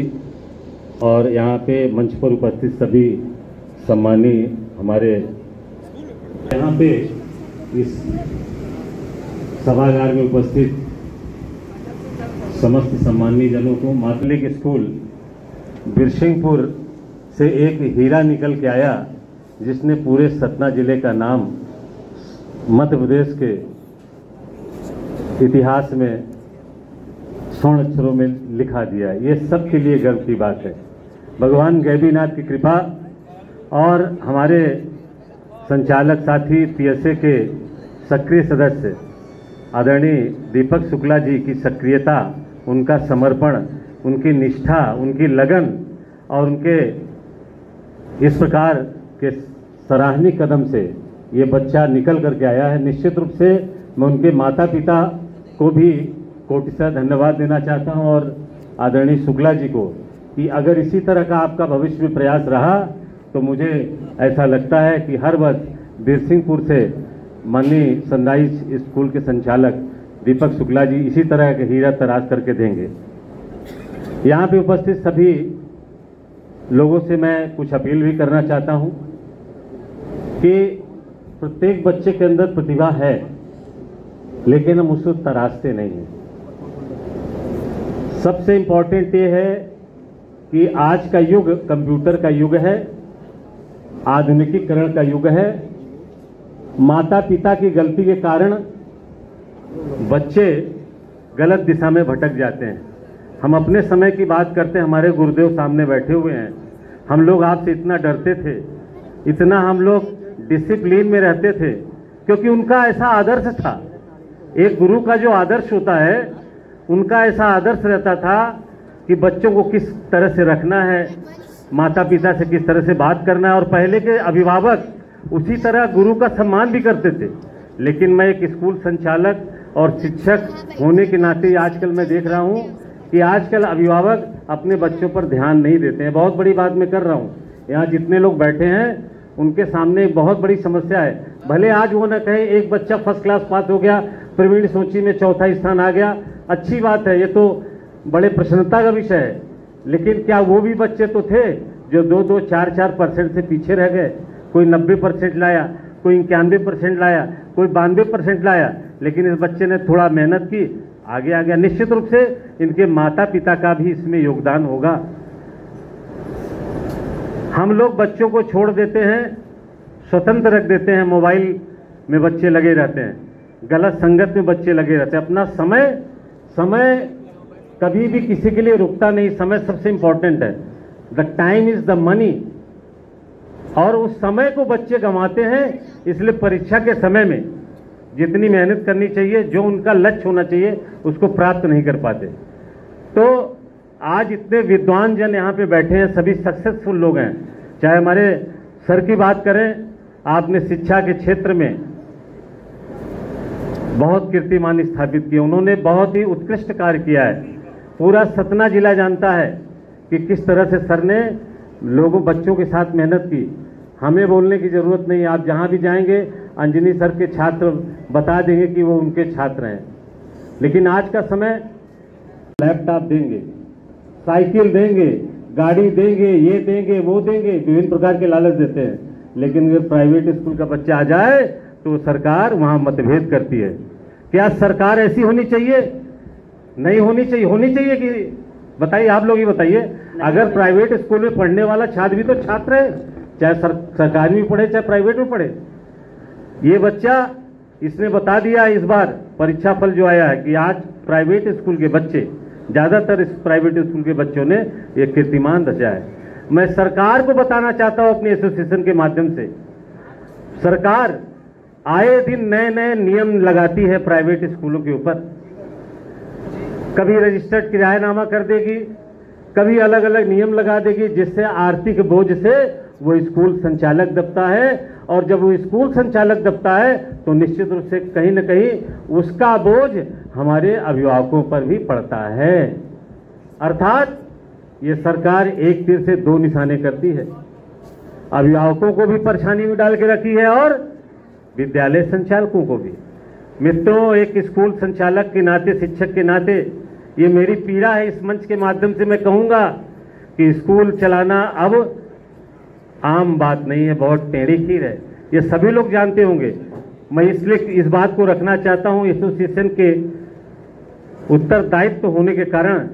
और यहाँ पे मंच पर उपस्थित सभी सम्मानीय हमारे यहाँ पे इस सभागार में उपस्थित समस्त सम्मानीय जनों को, मातलिक स्कूल बिरसिंहपुर से एक हीरा निकल के आया जिसने पूरे सतना जिले का नाम मध्य प्रदेश के इतिहास में स्वर्ण अक्षरों में लिखा दिया। ये सब के लिए गर्व की बात है। भगवान गैबीनाथ की कृपा और हमारे संचालक साथी पीएसए के सक्रिय सदस्य आदरणीय दीपक शुक्ला जी की सक्रियता, उनका समर्पण, उनकी निष्ठा, उनकी लगन और उनके इस प्रकार के सराहनीय कदम से ये बच्चा निकल करके आया है। निश्चित रूप से मैं उनके माता पिता को भी कोटिशः धन्यवाद देना चाहता हूं और आदरणीय शुक्ला जी को कि अगर इसी तरह का आपका भविष्य में प्रयास रहा तो मुझे ऐसा लगता है कि हर वर्ष बिरसिंहपुर से माननीय सनराइज स्कूल के संचालक दीपक शुक्ला जी इसी तरह के हीरा तराश करके देंगे। यहाँ पे उपस्थित सभी लोगों से मैं कुछ अपील भी करना चाहता हूँ कि प्रत्येक बच्चे के अंदर प्रतिभा है, लेकिन हम उसको तराशते नहीं हैं। सबसे इंपॉर्टेंट ये है कि आज का युग कंप्यूटर का युग है, आधुनिकीकरण का युग है। माता पिता की गलती के कारण बच्चे गलत दिशा में भटक जाते हैं। हम अपने समय की बात करते हैं, हमारे गुरुदेव सामने बैठे हुए हैं। हम लोग आपसे इतना डरते थे, इतना हम लोग डिसिप्लिन में रहते थे, क्योंकि उनका ऐसा आदर्श था। एक गुरु का जो आदर्श होता है, उनका ऐसा आदर्श रहता था कि बच्चों को किस तरह से रखना है, माता पिता से किस तरह से बात करना है, और पहले के अभिभावक उसी तरह गुरु का सम्मान भी करते थे। लेकिन मैं एक स्कूल संचालक और शिक्षक होने के नाते आजकल मैं देख रहा हूं कि आजकल अभिभावक अपने बच्चों पर ध्यान नहीं देते हैं। बहुत बड़ी बात मैं कर रहा हूं, यहाँ जितने लोग बैठे हैं उनके सामने एक बहुत बड़ी समस्या है। भले आज वो न कहें एक बच्चा फर्स्ट क्लास पास हो गया, प्रवीण सूची में चौथा स्थान आ गया, अच्छी बात है, ये तो बड़े प्रसन्नता का विषय है। लेकिन क्या वो भी बच्चे तो थे जो 2-2, 4-4 % से पीछे रह गए? कोई 90% लाया, कोई 91% लाया, कोई 92% लाया, लेकिन इस बच्चे ने थोड़ा मेहनत की, आगे आ गया। निश्चित रूप से इनके माता पिता का भी इसमें योगदान होगा। हम लोग बच्चों को छोड़ देते हैं, स्वतंत्र रख देते हैं, मोबाइल में बच्चे लगे रहते हैं, गलत संगत में बच्चे लगे रहते हैं। अपना समय कभी भी किसी के लिए रुकता नहीं। समय सबसे इंपॉर्टेंट है। The time is the money. और उस समय को बच्चे गंवाते हैं, इसलिए परीक्षा के समय में जितनी मेहनत करनी चाहिए, जो उनका लक्ष्य होना चाहिए, उसको प्राप्त नहीं कर पाते। तो आज इतने विद्वान जन यहाँ पे बैठे हैं, सभी सक्सेसफुल लोग हैं। चाहे हमारे सर की बात करें, आपने शिक्षा के क्षेत्र में बहुत कीर्तिमान स्थापित किया, उन्होंने बहुत ही उत्कृष्ट कार्य किया है। पूरा सतना जिला जानता है कि किस तरह से सर ने लोगों बच्चों के साथ मेहनत की। हमें बोलने की जरूरत नहीं, आप जहां भी जाएंगे अंजनी सर के छात्र बता देंगे कि वो उनके छात्र हैं। लेकिन आज का समय लैपटॉप देंगे, साइकिल देंगे, गाड़ी देंगे, ये देंगे, वो देंगे, विभिन्न प्रकार के लालच देते हैं। लेकिन अगर प्राइवेट स्कूल का बच्चा आ जाए तो सरकार वहां मतभेद करती है। क्या सरकार ऐसी होनी चाहिए? नहीं होनी चाहिए। होनी चाहिए कि बताइए, आप लोग ही बताइए। अगर प्राइवेट स्कूल में पढ़ने वाला छात्र भी तो छात्र है, चाहे सरकारी में पढ़े चाहे प्राइवेट में पढ़े। ये बच्चा इसने बता दिया इस बार परीक्षा फल जो आया है कि आज प्राइवेट स्कूल के बच्चे, ज्यादातर इस प्राइवेट स्कूल के बच्चों ने ये कीर्तिमान रचा है। मैं सरकार को बताना चाहता हूं अपनी एसोसिएशन के माध्यम से, सरकार आए दिन नए नए नियम लगाती है प्राइवेट स्कूलों के ऊपर। कभी रजिस्टर्ड किरायानामा कर देगी, कभी अलग अलग नियम लगा देगी, जिससे आर्थिक बोझ से वो स्कूल संचालक दबता है। और जब वो स्कूल संचालक दबता है तो निश्चित रूप से कहीं न कहीं उसका बोझ हमारे अभिभावकों पर भी पड़ता है। अर्थात ये सरकार एक तीर से दो निशाने करती है। अभिभावकों को भी परेशानी में डाल के रखी है और विद्यालय संचालकों को भी। मित्रों, एक स्कूल संचालक के नाते, शिक्षक के नाते ये मेरी पीड़ा है। इस मंच के माध्यम से मैं कहूंगा कि स्कूल चलाना अब आम बात नहीं है, बहुत टेढ़ी खीर है, ये सभी लोग जानते होंगे। मैं इसलिए इस बात को रखना चाहता हूं एसोसिएशन के उत्तरदायित्व होने के कारण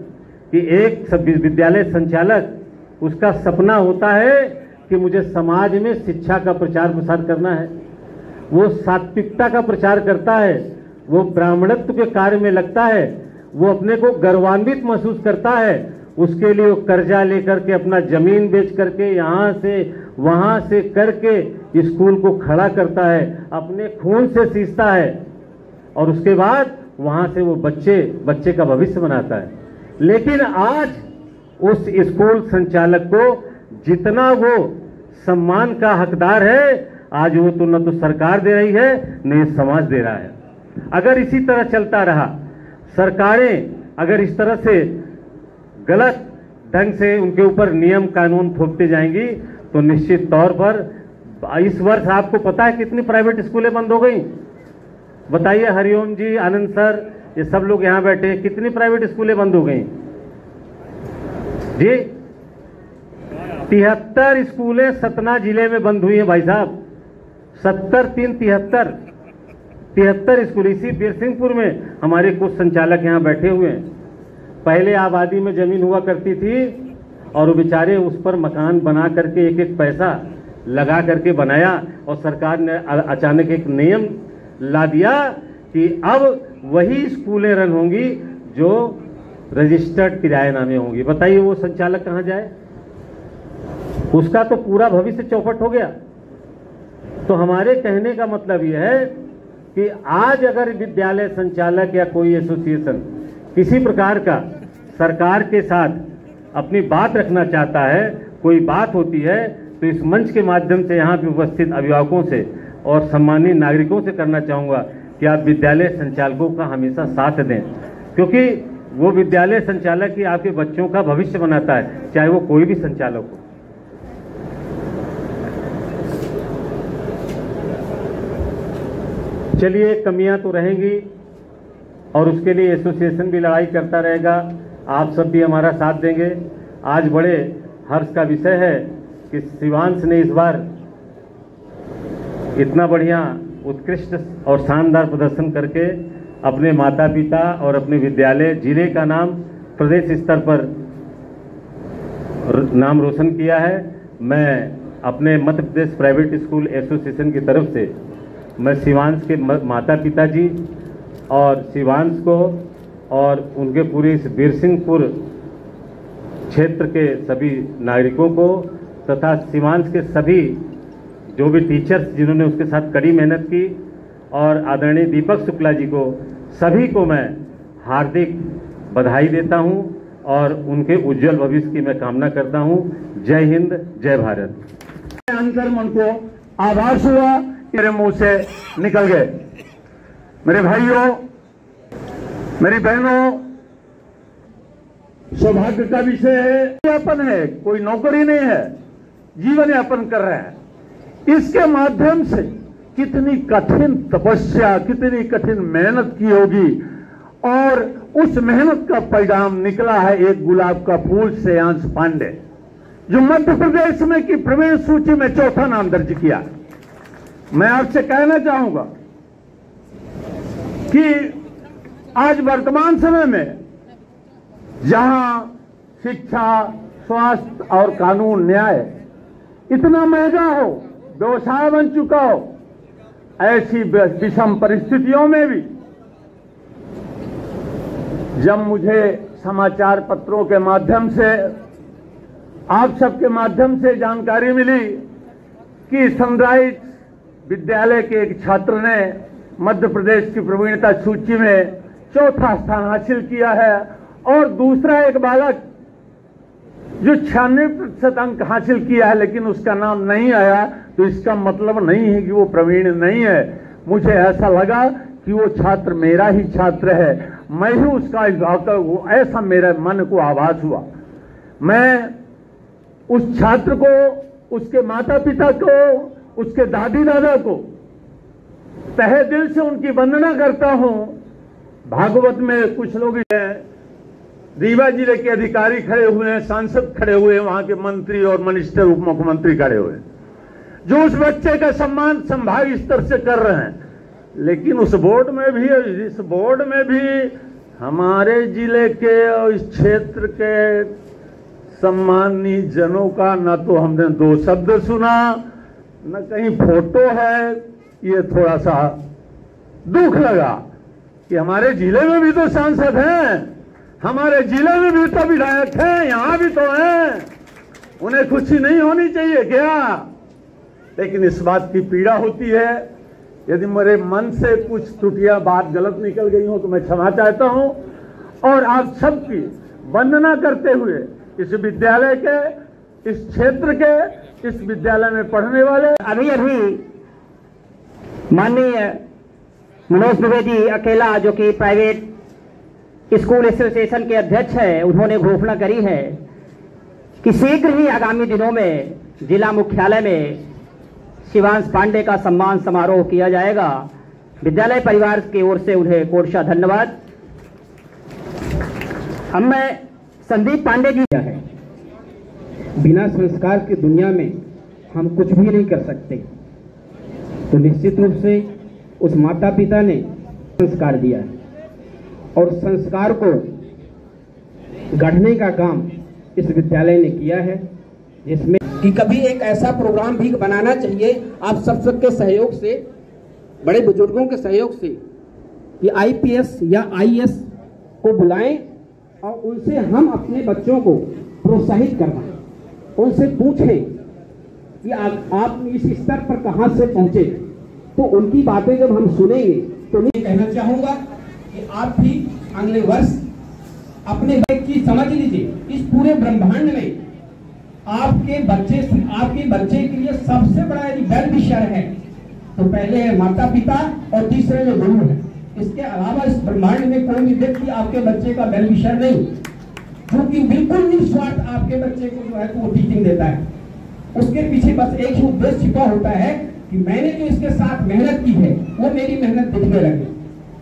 कि एक विद्यालय संचालक, उसका सपना होता है कि मुझे समाज में शिक्षा का प्रचार प्रसार करना है। वो सात्विकता का प्रचार करता है, वो ब्राह्मणत्व के कार्य में लगता है, वो अपने को गर्वान्वित महसूस करता है। उसके लिए वो कर्जा लेकर के, अपना जमीन बेच करके, यहाँ से वहाँ से करके स्कूल को खड़ा करता है, अपने खून से सींचता है और उसके बाद वहाँ से वो बच्चे का भविष्य बनाता है। लेकिन आज उस स्कूल संचालक को जितना वो सम्मान का हकदार है, आज वो तो न तो सरकार दे रही है न ये समाज दे रहा है। अगर इसी तरह चलता रहा, सरकारें अगर इस तरह से गलत ढंग से उनके ऊपर नियम कानून थोपते जाएंगी तो निश्चित तौर पर इस वर्ष आपको पता है कितनी प्राइवेट स्कूलें बंद हो गई? बताइए हरिओम जी, आनंद सर, ये सब लोग यहां बैठे हैं, कितनी प्राइवेट स्कूलें बंद हो गई जी? 73 स्कूलें सतना जिले में बंद हुई हैं भाई साहब। 73 स्कूल। इसी बीरसिंहपुर में हमारे कुछ संचालक यहाँ बैठे हुए हैं। पहले आबादी में जमीन हुआ करती थी और वो बेचारे उस पर मकान बना करके एक एक पैसा लगा करके बनाया और सरकार ने अचानक एक नियम ला दिया कि अब वही स्कूलें रन होंगी जो रजिस्टर्ड किराएनामे होंगी। बताइए वो संचालक कहाँ जाए? उसका तो पूरा भविष्य चौपट हो गया। तो हमारे कहने का मतलब यह है कि आज अगर विद्यालय संचालक या कोई एसोसिएशन किसी प्रकार का सरकार के साथ अपनी बात रखना चाहता है, कोई बात होती है, तो इस मंच के माध्यम से यहाँ पे उपस्थित अभिभावकों से और सम्मानित नागरिकों से करना चाहूँगा कि आप विद्यालय संचालकों का हमेशा साथ दें, क्योंकि वो विद्यालय संचालक ही आपके बच्चों का भविष्य बनाता है, चाहे वो कोई भी संचालक हो। चलिए, कमियां तो रहेंगी और उसके लिए एसोसिएशन भी लड़ाई करता रहेगा, आप सब भी हमारा साथ देंगे। आज बड़े हर्ष का विषय है कि शिवांश ने इस बार इतना बढ़िया उत्कृष्ट और शानदार प्रदर्शन करके अपने माता पिता और अपने विद्यालय जिले का नाम प्रदेश स्तर पर नाम रोशन किया है। मैं अपने Madhya Pradesh private school association की तरफ से मैं शिवांश के माता पिता जी और शिवांश को और उनके पूरे इस बीरसिंहपुर क्षेत्र के सभी नागरिकों को तथा शिवांश के सभी जो भी टीचर्स जिन्होंने उसके साथ कड़ी मेहनत की और आदरणीय दीपक शुक्ला जी को, सभी को मैं हार्दिक बधाई देता हूं और उनके उज्जवल भविष्य की मैं कामना करता हूं। जय हिंद, जय भारत। अंतर मन को आभास हुआ, मेरे मुंह से निकल गए। मेरे भाइयों, मेरी बहनों, सौभाग्य का विषय है, यापन है, कोई नौकरी नहीं है, जीवन यापन कर रहे हैं। इसके माध्यम से कितनी कठिन तपस्या, कितनी कठिन मेहनत की होगी और उस मेहनत का परिणाम निकला है एक गुलाब का फूल, श्रेयांश पांडे, जो मध्य प्रदेश में की प्रवेश सूची में 4था नाम दर्ज किया। मैं आपसे कहना चाहूंगा कि आज वर्तमान समय में जहां शिक्षा, स्वास्थ्य और कानून न्याय इतना महंगा हो, व्यवसाय बन चुका हो, ऐसी विषम परिस्थितियों में भी जब मुझे समाचार पत्रों के माध्यम से, आप सबके माध्यम से जानकारी मिली कि सनराइज विद्यालय के एक छात्र ने मध्य प्रदेश की प्रवीणता सूची में 4था स्थान हासिल किया है और दूसरा एक बालक जो 96% अंक हासिल किया है लेकिन उसका नाम नहीं आया, तो इसका मतलब नहीं है कि वो प्रवीण नहीं है। मुझे ऐसा लगा कि वो छात्र मेरा ही छात्र है, मैं ही उसका अभिभावक हूं, ऐसा मेरे मन को आभास हुआ। मैं उस छात्र को, उसके माता पिता को, उसके दादी दादा को तहे दिल से उनकी वंदना करता हूं। भागवत में कुछ लोग हैं, रीवा जिले के अधिकारी खड़े हुए हैं, सांसद खड़े हुए हैं, वहां के मंत्री और मिनिस्टर, उप मुख्यमंत्री खड़े हुए हैं, जो उस बच्चे का सम्मान संभाग स्तर से कर रहे हैं। लेकिन उस बोर्ड में भी, इस बोर्ड में भी हमारे जिले के और इस क्षेत्र के सम्मानीय जनों का न तो हमने दो शब्द सुना, न कहीं फोटो है। ये थोड़ा सा दुख लगा कि हमारे जिले में भी तो सांसद हैं, हमारे जिले में भी तो विधायक हैं, यहां भी तो हैं, उन्हें खुशी नहीं होनी चाहिए क्या? लेकिन इस बात की पीड़ा होती है। यदि मेरे मन से कुछ त्रुटियां, बात गलत निकल गई हो तो मैं क्षमा चाहता हूं, और आप सबकी वंदना करते हुए इस विद्यालय के, इस क्षेत्र के, इस विद्यालय में पढ़ने वाले अभी माननीय मनोज दुबे जी अकेला, जो कि प्राइवेट स्कूल एसोसिएशन के अध्यक्ष है, उन्होंने घोषणा करी है कि शीघ्र ही आगामी दिनों में जिला मुख्यालय में शिवांश पांडे का सम्मान समारोह किया जाएगा। विद्यालय परिवार की ओर से उन्हें कोटशा धन्यवाद। अब मैं संदीप पांडे जी है। बिना संस्कार की दुनिया में हम कुछ भी नहीं कर सकते, तो निश्चित रूप से उस माता पिता ने संस्कार दिया है, और संस्कार को गढ़ने का काम इस विद्यालय ने किया है, जिसमें कि कभी एक ऐसा प्रोग्राम भी बनाना चाहिए आप सबके सहयोग से, बड़े बुजुर्गों के सहयोग से, कि आईपीएस या आईएएस को बुलाएं और उनसे हम अपने बच्चों को प्रोत्साहित करवाएं, उनसे पूछें कि आप इस स्तर पर कहां से पहुंचे। तो उनकी बातें जब हम सुनेंगे तो मैं कहना चाहूंगा कि आप भी अगले वर्ष अपने की समझ लीजिए, इस पूरे ब्रह्मांड में आपके बच्चे के लिए सबसे बड़ा यदि वेल विशर है तो पहले है माता पिता और तीसरे में गुरु है। इसके अलावा इस ब्रह्मांड में कोई भी व्यक्ति आपके बच्चे का वेल विशर नहीं, जो कि बिल्कुल निस्वार्थ आपके बच्चे को जो है वो टीचिंग देता है। उसके पीछे बस एक ही उद्देश्य छिपा होता है कि मैंने जो इसके साथ मेहनत की है वो मेरी मेहनत दिखने लगे,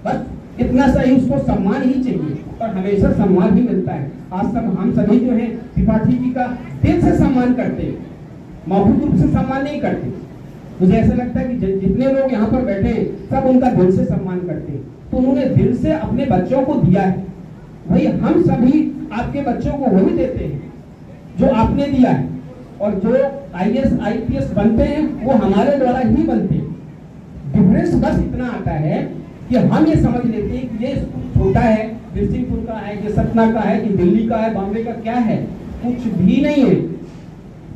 बस इतना सा ही उसको सम्मान ही चाहिए, और हमेशा सम्मान ही मिलता है। आज तक हम सभी जो है त्रिपाठी जी का दिल से सम्मान करते हैं, मौखिक रूप से सम्मान नहीं करते। मुझे ऐसा लगता है कि जितने लोग यहाँ पर बैठे हैं सब उनका दिल से सम्मान करते हैं, तो उन्होंने दिल से अपने बच्चों को दिया है, वही हम सभी आपके बच्चों को वही देते हैं जो आपने दिया है। और जो आईएएस आईपीएस बनते हैं वो हमारे द्वारा ही बनते हैं। डिफरेंस बस इतना आता है कि हम ये समझ लेते हैं कि ये छोटा है, बिरसिंहपुर का है, ये सतना का है, कि दिल्ली का है, बॉम्बे का, क्या है, कुछ भी नहीं है।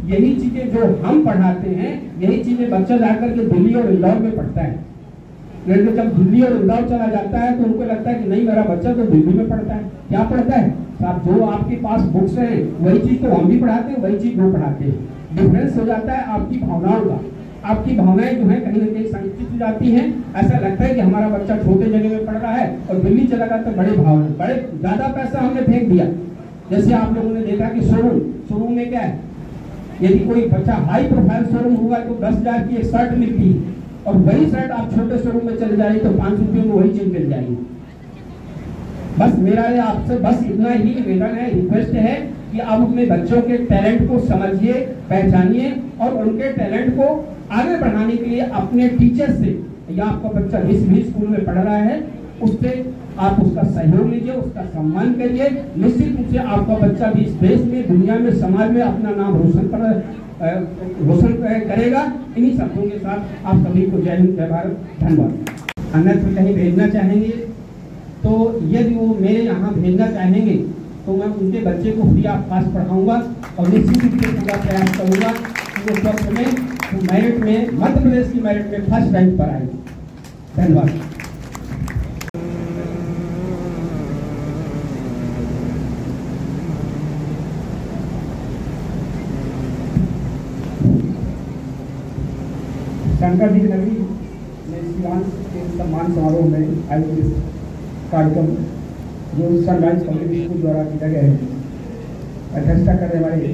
यही चीजें जो हम पढ़ाते हैं, यही चीजें बच्चा जाकर के दिल्ली और इंदौर में पढ़ता है। लेकिन जब दिल्ली और इंदौर चला जाता है तो उनको लगता है कि नहीं, मेरा बच्चा तो दिल्ली में पढ़ता है। क्या पढ़ता है साहब? जो आपके पास बुक्स हैं वही चीज तो हम भी पढ़ाते हैं, वही चीज वो पढ़ाते हैं। डिफरेंस हो जाता है आपकी भावनाओं का। आपकी भावनाएं जो है कहीं ना कहीं संकुचित हो जाती हैं। ऐसा लगता है कि हमारा बच्चा छोटे जगह में पढ़ रहा है और दिल्ली चला गया तो बड़े भाव में, बड़े ज्यादा पैसा हमने फेंक दिया। जैसे आप लोगों ने देखा कि शोरूम में क्या है, यदि कोई बच्चा हाई प्रोफाइल शोरूम होगा तो 10,000 की एक शर्ट मिलती है, और वही शर्ट आप छोटे शोरूम में चले जाइए तो 5 रुपये में वही चीज मिल जाएगी। बस मेरा आपसे बस इतना ही निवेदन है, रिक्वेस्ट है कि आप अपने बच्चों के टैलेंट को समझिए, पहचानिए, और उनके टैलेंट को आगे बढ़ाने के लिए अपने टीचर से, या आपका बच्चा जिस भी स्कूल में पढ़ रहा है उससे आप उसका सहयोग लीजिए, उसका सम्मान करिए। निश्चित रूप से आपका बच्चा भी इस देश में, दुनिया में, समाज में अपना नाम रोशन करेगा। इन्हीं शब्दों के साथ आप सभी को जय हिंद, जय भारत, धन्यवाद। अन्यथा कहीं भेजना चाहेंगे तो यदि वो मेरे यहाँ भेजना चाहेंगे तो मैं उनके बच्चे को फ्री ऑफ कॉस्ट पढ़ाऊंगा, और निश्चित रूप से पूरा प्रयास करूंगा कि वो ट्वेल्थ में मेरिट में, मध्य प्रदेश की मेरिट में फर्स्ट रैंक पर आएगी। धन्यवाद। शंकर जी नगरी विद्वान के सम्मान समारोह में आयोजित कार्यक्रम जो सनराइज पब्लिक स्कूल द्वारा किया गया है, अध्यक्षता करने वाले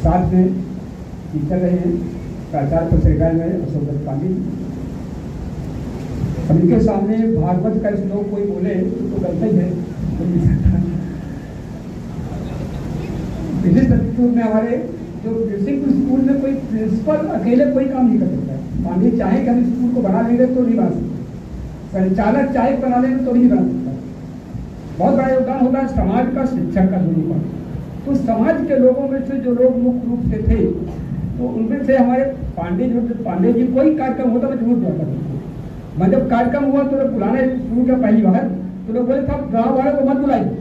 साथ में टीचर रहे हैं प्राचार्य पत्रिका में अशोक पांडे। अब इनके सामने भागवत का श्लोक कोई बोले तो गलत ही है, विशेष तत्व में हमारे जो नरसिंहपुर स्कूल में कोई प्रिंसिपल अकेले कोई काम नहीं कर सकता है। पांडे चाहे कि हम स्कूल को बना लेंगे तो नहीं बना सकते, संचालक चाहे बना लेंगे तो नहीं बना सकता। बहुत बड़ा योगदान होता है समाज का, शिक्षक का, दोनों का। तो समाज के लोगों में से जो लोग मुख्य रूप से थे, तो उनमें से हमारे पांडे जी कोई कार्यक्रम होता मैं जरूर बुलाता था। मैं जब कार्यक्रम हुआ तो लोग बुलाने शुरू किया पहली बार, तो लोग बोले था गाँव वालों को मत बुलाइए,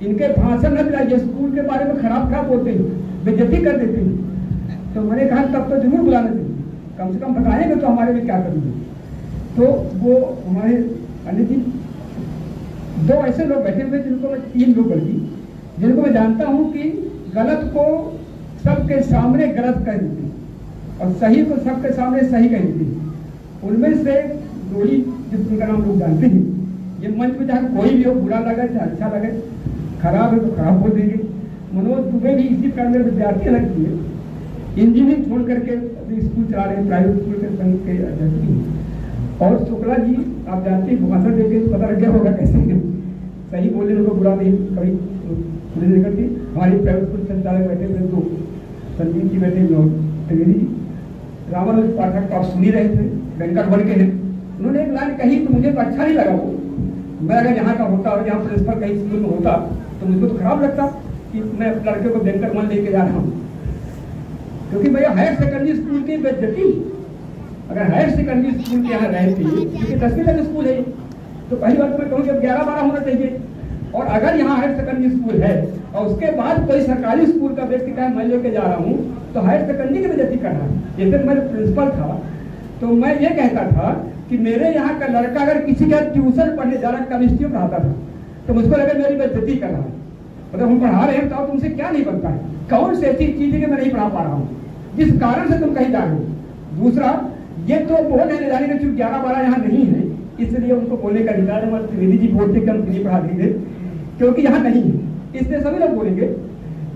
इनके भाषण न दिलाइए, स्कूल के बारे में खराब बोलते हैं, बेइज्जती कर देते हैं। तो मैंने कहा तब तो जरूर बुलाना चाहिए, कम से कम बताएंगे तो हमारे लिए क्या करेंगे। तो वो हमारे पंडित जी दो ऐसे लोग बैठे हुए जिनको मैं, 3 लोग बल्कि, जिनको मैं जानता हूँ कि गलत को सबके सामने गलत कह देते हैं और सही को सबके सामने सही कह देते हैं। उनमें से जोड़ी जिसका नाम लोग जानते हैं, ये मंच में चाहे कोई भी हो, बुरा लगे चाहे अच्छा लगे, खराब है तो खराब बोल देंगे। मनोज दुबे भी इसी प्रकार में विद्यार्थी अलग किए, इंजीनियरिंग छोड़ करके अभी स्कूल चला रहे हैं, प्राइवेट स्कूल के संघ के अध्यक्ष भी। और शुक्ला जी आप जानते हैं भाषण देके तो पता लग गया होगा कैसे सही बोलने को बुरा नहीं कभी नहीं करती। हमारी प्राइवेट स्कूल संचालक बैठे थे, तो संजीव जी बैठे, त्रिवेदी जी, रामानुज पाठक आप सुन ही रहे थे, बैंकर बन के हैं। उन्होंने एक लाइन कही तो मुझे तो अच्छा नहीं लगा वो। मैं अगर यहाँ का होता और यहाँ प्रिंसिपल कहीं स्कूल में होता तो मुझको तो खराब लगता कि मैं लड़के को बैंकर मन लेके जा रहा हूँ, क्योंकि भैया हायर सेकेंडरी स्कूल की बेइज्जती अगर हायर सेकेंडरी स्कूल के यहाँ रहती, क्योंकि 10वीं तक स्कूल है, तो पहली बात तो मैं कहूँ कि 11-12 होना चाहिए। और अगर यहाँ हायर सेकेंडरी स्कूल है और उसके बाद कोई सरकारी स्कूल का व्यक्ति कहे मैं लेके जा रहा हूँ, तो हायर सेकेंडरी की बेइज्जती कर रहा है। जैसे मैं प्रप्रिंसिपल था तो मैं ये कहता था कि मेरे यहाँ का लड़का अगर किसी का ट्यूशन पढ़ने जा रहा, केमिस्ट्री पढ़ाता था, तो मुझको लगे मेरी बेइज्जती कर रहा है। मतलब हम पढ़ा रहे हैं तो तुमसे क्या नहीं बनता है, कौन सी ऐसी चीज है कि मैं नहीं पढ़ा पा रहा हूँ जिस कारण से तुम कहीं जा रहे हो। दूसरा, ये तो बोल है जाने के 11-12 यहाँ नहीं है, इसलिए उनको बोलने का अधिकार है। त्रिवेदी जी बोलते कि हम नहीं पढ़ा देंगे क्योंकि यहाँ नहीं है, इसलिए सभी लोग बोलेंगे।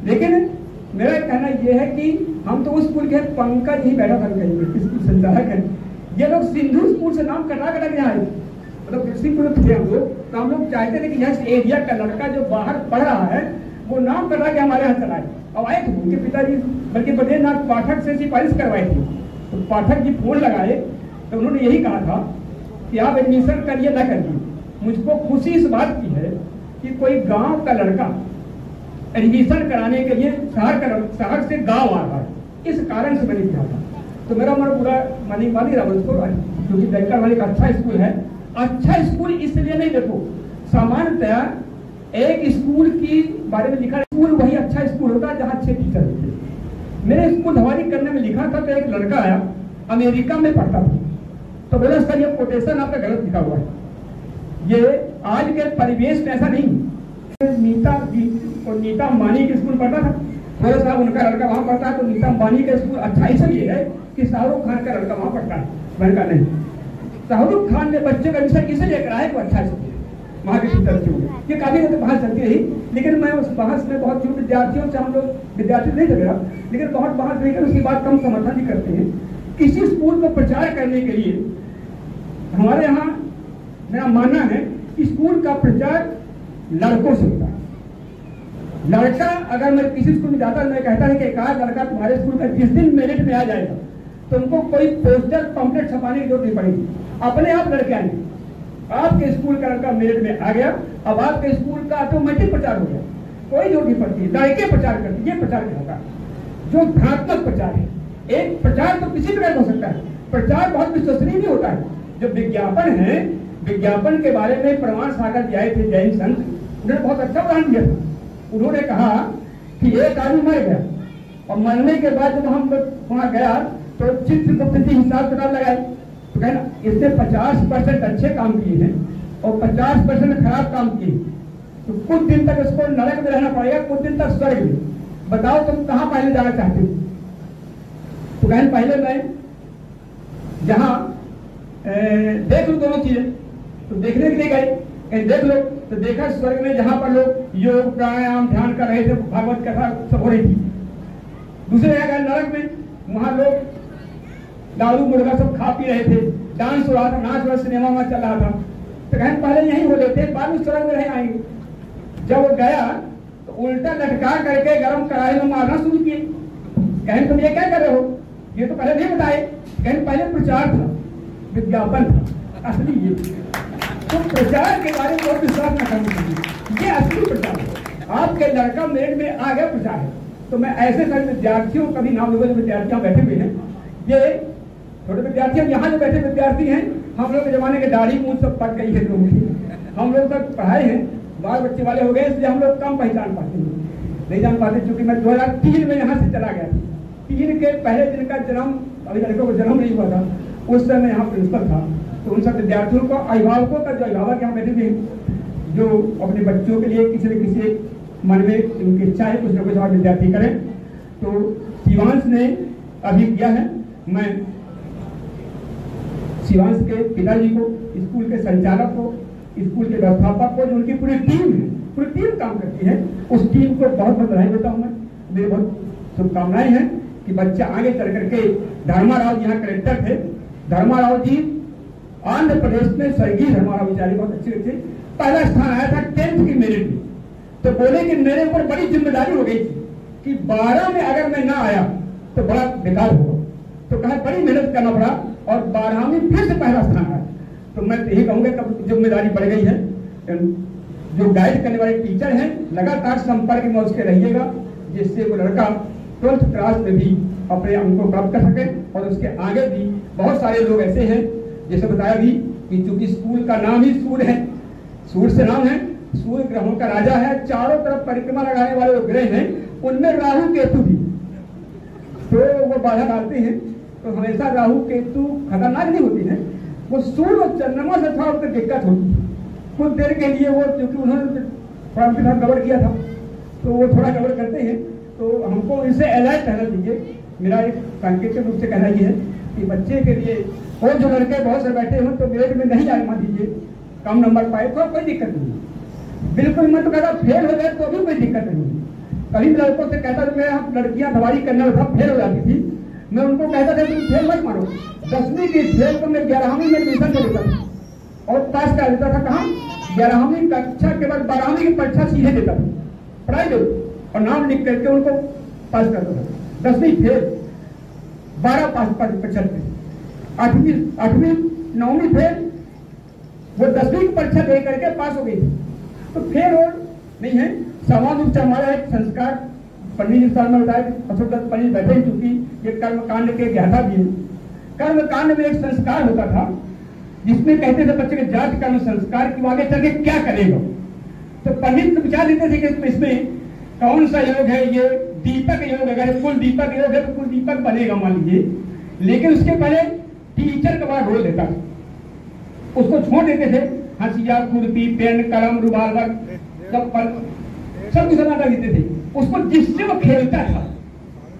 लेकिन मेरा कहना यह है कि हम तो उस स्कूल के पंकज ही बैठा था, कहेंगे स्कूल संचालक है, ये लोग सिंधु स्कूल से नाम कटा के यहाँ आए, मतलब नरसिंहपुर थे हम लोग, तो हम लोग चाहते थे कि यह एरिया का लड़का जो बाहर पढ़ रहा है वो नाम कटा के हमारे यहाँ चलाए। अब आए थे उनके पिताजी, बल्कि बद्रीनाथ पाठक से सिफारिश करवाई थी, तो पाठक जी फोन लगाए तो उन्होंने यही कहा था कि आप एडमिशन करिए ना करिए। मुझको खुशी इस बात की है कि कोई गांव का लड़का एडमिशन कराने के लिए शहर से गांव आ रहा है, इस कारण से मैंने किया था। तो मेरा मन पूरा मानी रहा उसको, क्योंकि बैंकर वाले का अच्छा स्कूल है। अच्छा स्कूल इसलिए नहीं, देखो सामान्यतया एक स्कूल की बारे में लिखा, स्कूल वही अच्छा स्कूल होता है जहाँ अच्छे टीचर होते हैं। मैंने स्कूल धवारी करने में लिखा था तो एक लड़का आया, अमेरिका में पढ़ता था, तो बोला सर ये कोटेशन आपका गलत लिखा हुआ है, ये आज के परिवेश में ऐसा नहीं। नीता अंबानी के स्कूल पढ़ता था, बोले साहब उनका लड़का वहाँ पढ़ता है तो नीता अंबानी का स्कूल अच्छा इसलिए है कि शाहरुख खान का लड़का वहाँ पढ़ता है। मैंने कहा नहीं, शाहरुख खान ने बच्चे का एडमिशन इसलिए कराया कि अच्छा स्कूल वहाँ के टीचर क्यों। ये काफी बहस चलती रही, लेकिन मैं उस बहस में बहुत विद्यार्थियों से, हम लोग विद्यार्थी नहीं लग रहा, लेकिन बहुत बहस नहीं कर उसकी बात कम समर्थन भी करते हैं। किसी स्कूल को प्रचार करने के लिए हमारे यहाँ मेरा मानना है कि स्कूल का प्रचार लड़कों से होता है। लड़का अगर मैं किसी स्कूल में जाता मैं कहता है कि एक आध लड़का तुम्हारे स्कूल का जिस दिन मेरिट में आ जाएगा तुमको कोई पोस्टर पंपलेट छपाने की जरूरत नहीं पड़ेगी, अपने आप लड़के आएंगे। आपके स्कूल का लड़का मेरिट में आ गया, अब आपके स्कूल का ऑटोमेटिक प्रचार हो गया, कोई जरूरत नहीं पड़ती, लड़के प्रचार करते। ये प्रचार कहलाता है जो धनात्मक प्रचार है। एक प्रचार तो किसी प्रकार हो सकता है, प्रचार बहुत विश्वसनीय भी होता है। जो विज्ञापन है, विज्ञापन के बारे में प्रमाण सागर जी आए थे, जैन संत, उन्होंने बहुत अच्छा उदाहरण दिया था। उन्होंने कहा कि एक आदमी मर गया और मरने के बाद जब हम वहां गया तो चित्रगुप्त जी हिसाब किताब लगाए, तो कहना इसने 50% अच्छे काम किए हैं और 50% खराब काम किए, तो कुछ दिन तक इसको नरक में रहना पड़ेगा, कुछ दिन तक स्वर्ग में। बताओ तुम कहां पहले जाना चाहते हो? तो कहने पहले मैं जहां देख लो दोनों चीजें, तो देखने के लिए गए, कहीं देख लो तो देखा स्वर्ग में जहां पर लोग योग प्राणायाम ध्यान कर रहे थे, भागवत कथा सब हो रही थी। दूसरे जगह नरक में, वहां लोग दारू मुर्गा सब खा पी रहे थे, डांस हो रहा था, नाच वाच सिनेमा में चल रहा था। तो कहें पहले यहीं हो लेते, बाद में स्वर्ग में नहीं आएंगे। जब वो गया तो उल्टा लटका करके गर्म कढ़ाई में मारना शुरू किए। कहें तुम ये क्या कर रहे हो, ये तो पहले नहीं बताए। कहें पहले प्रचार था, विज्ञापन था, असली ये तो प्रचार के बारे में बहुत विश्वास न करना चाहिए, ये असली प्रचार है। आपके लड़का मेरिट में आ गया प्रचार है। तो मैं ऐसे सारे विद्यार्थियों का भी नाम लूंगा जो विद्यार्थियां बैठे हुए हैं, ये छोटे विद्यार्थी, यहाँ जो बैठे विद्यार्थी हैं, हम लोग के जमाने के दाढ़ी मूंछ सब पक गई है लोगों की। हम लोग तक पढ़ाए हैं, बाल बच्चे वाले हो गए, इसलिए हम लोग कम पहचान पाते हैं, नहीं जान पाते। चूंकि मैं 2003 में यहाँ से चला गया, 3 के पहले दिन का जन्म, अभी लड़कों को जन्म नहीं हुआ था, उस समय यहाँ प्रिंसिपल था। तो उन सब विद्यार्थियों को, अभिभावकों का, जो अभिभावक यहाँ बैठे हुए हैं, जो अपने बच्चों के लिए किसी न किसी मन में उनकी इच्छा है कुछ न कुछ और विद्यार्थी करें, तो शिवांश ने अभी किया है। मैं शिवांश के पिताजी को, स्कूल के संचालक को, स्कूल के व्यवस्थापक को, जो उनकी पूरी टीम है, पूरी टीम काम करती है, उस टीम को बहुत बहुत बधाई देता हूँ मैं। मेरी बहुत शुभकामनाएं हैं कि बच्चा आगे चल करके, धर्माराव जी यहाँ कलेक्टर थे, धर्माराव जी आंध्र प्रदेश में, स्वर्गीय धर्माराव बेचारे बहुत अच्छे थे, पहला स्थान आया था 10th की मेरिट में। तो बोले कि मेरे ऊपर बड़ी जिम्मेदारी हो गई थी कि 12 में अगर मैं ना आया तो बड़ा बेकार होगा। तो कहा बड़ी मेहनत करना पड़ा और 12 में फिर से पहला स्थान आया। तो मैं यही कहूंगा कि जिम्मेदारी बढ़ गई है। जो गाइड करने वाले टीचर हैं, लगातार संपर्क में उसके रहिएगा, जिससे वो लड़का 12th क्लास में भी अपने अंकों प्राप्त कर सके। और उसके आगे भी बहुत सारे लोग ऐसे हैं, जैसे बताया भी कि चूंकि स्कूल का नाम ही सूर्य है, सूर्य से नाम है, सूर्य ग्रहों का राजा है, चारों तरफ परिक्रमा लगाने वाले जो ग्रह हैं, उनमें राहु केतु भी, तो वो बाधा डालते हैं। तो हमेशा राहु केतु खतरनाक नहीं होती है, वो सूर्य और चंद्रमा से थोड़ा उनको दिक्कत होती है। कुछ देर के लिए वो, क्योंकि उन्होंने थोड़ा उनके साथ गड़बड़ किया था, तो वो थोड़ा गड़बड़ करते हैं, तो हमको इनसे अलर्ट रहना चाहिए। मेरा एक सांकेतिक रूप से कहना यह है कि बच्चे के लिए, और जो लड़के बहुत से बैठे हों तो ग्रेड में नहीं आजमा दीजिए, कम नंबर पाए तो कोई दिक्कत नहीं, बिल्कुल मत कहता फेल हो गए तो भी कोई दिक्कत नहीं। कभी लड़कों से कहता था, मैं लड़कियां दवाई करने वाला था, फेल हो जाती थी, मैं उनको कहता था तुम फेल मत मारो, 10वीं की फेल को मैं 11वीं में एडमिशन ले लेता था और पास कर देता था। कहाँ? 11वीं कक्षा के बाद 12वीं की परीक्षा सीधे देता था प्राइवेट, और नाम लिख करके उनको पास करता था। 10वीं फेल, 12 पास परीक्षा, 8वीं 9वीं फेल, वो 10वीं की परीक्षा दे करके पास हो गई थी। तो फेल और नहीं है। सामान्य रूप से हमारा एक संस्कार, पंडित जी साल में बताया, अशोक दत्त पंडित बैठे, चूंकि ये कर्म कांड के ज्ञाता भी है। कर्म कांड में एक संस्कार होता था जिसमें कहते थे बच्चे के जाति कर्म संस्कार की आगे चल के क्या करेगा। तो पंडित विचार देते थे कि इसमें कौन सा योग है, ये दीपक योग, अगर कुल दीपक योग है तो कुल दीपक बनेगा मान लीजिए, लेकिन उसके पहले टीचर का बड़ा रोल देता था, उसको छोड़ देते थे। हंसिया, खुरपी, पेन, कलम, रुमाल, सब कुछ बना देते थे उसको, जिससे वो खेलता था।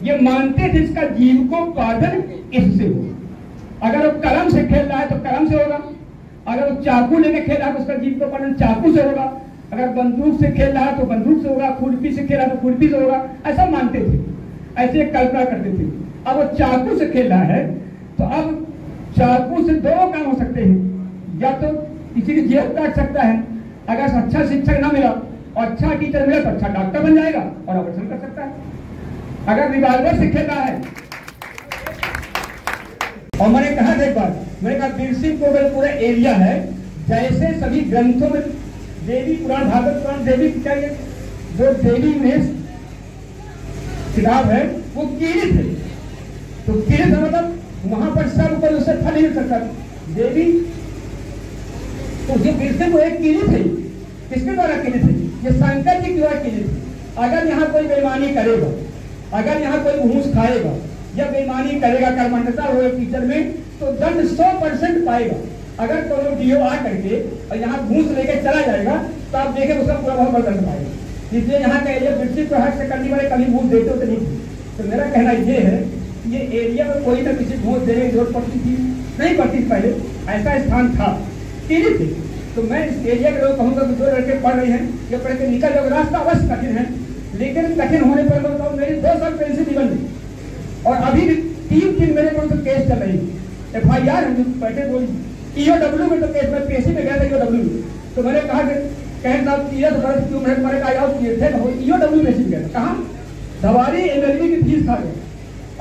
ये मानते थे इसका जीविकोपार्जन इससे हो। अगर वो कलम से खेल रहा है तो कलम से होगा, अगर वो चाकू लेके खेल रहा है तो उसका जीविकोपार्जन चाकू से होगा, अगर बंदूक से खेल रहा है तो बंदूक से होगा, खुरपी से खेल रहा है तो खुरपी से होगा। ऐसा मानते थे, ऐसे कल्पना करते थे। अब वो चाकू से खेल रहा है तो अब चाकू से 2 काम हो सकते हैं, या तो किसी की जेब काट सकता है, अगर अच्छा शिक्षक ना मिला और अच्छा टीचर मिला तो अच्छा डॉक्टर बन जाएगा और ऑपरेशन कर सकता है। अगर रिवॉल्वर से खेलता है, और मैंने कहा था एक बार, मैंने कहा बिरसिंह को अगर पूरा एरिया है, जैसे सभी ग्रंथों में देवी पुराण, भागवत पुराण, देवी चाहिए, जो देवी में किताब है वो कीड़ित है। तो कीड़ित मतलब वहां पर सब कोई उससे फल नहीं सकता देवी, तो जो बिरसिंह को एक कीड़ित है। किसके द्वारा कीड़ित है? ये शंकर जी के द्वारा कीड़ित है। अगर यहाँ कोई बेईमानी करेगा, अगर यहाँ कोई घूस खाएगा या बेईमानी करेगा, कर्मठता हो टीचर में, तो दंड 100% पाएगा। अगर कोई तो डीओ आ करके और यहाँ घूस लेके चला जाएगा तो आप देखें उसका पूरा बहुत बड़ा दंड पाएगा। इसलिए यहाँ का एरिया बिरसिंह को हक से करने वाले कभी घूस देते होते नहीं। तो मेरा कहना ये है ये एरिया में कोई ना किसी वोट देने की जरूरत पड़ती थी, नहीं पड़ती थी। पहले ऐसा स्थान था, टीवी थे। तो मैं इस एरिया के लोग कहूँगा कि 2 लड़के पढ़ रहे हैं, ये पढ़ के निकल जाओगे, रास्ता अवश्य कठिन है, लेकिन कठिन होने पर मैं बताऊँ मेरी 2 साल पेंशन निकल गई और अभी भी 3 दिन मेरे पर तो केस चल रही है। FIR बैठे बोली EOW में तो केस, मैं PSC में गया था EOW में, तो मैंने कहा कि कहन साहब 30 वर्ष की उम्र मैंने कहा EOW में गया, कहाँ सवारी MLB की फीस खा गए।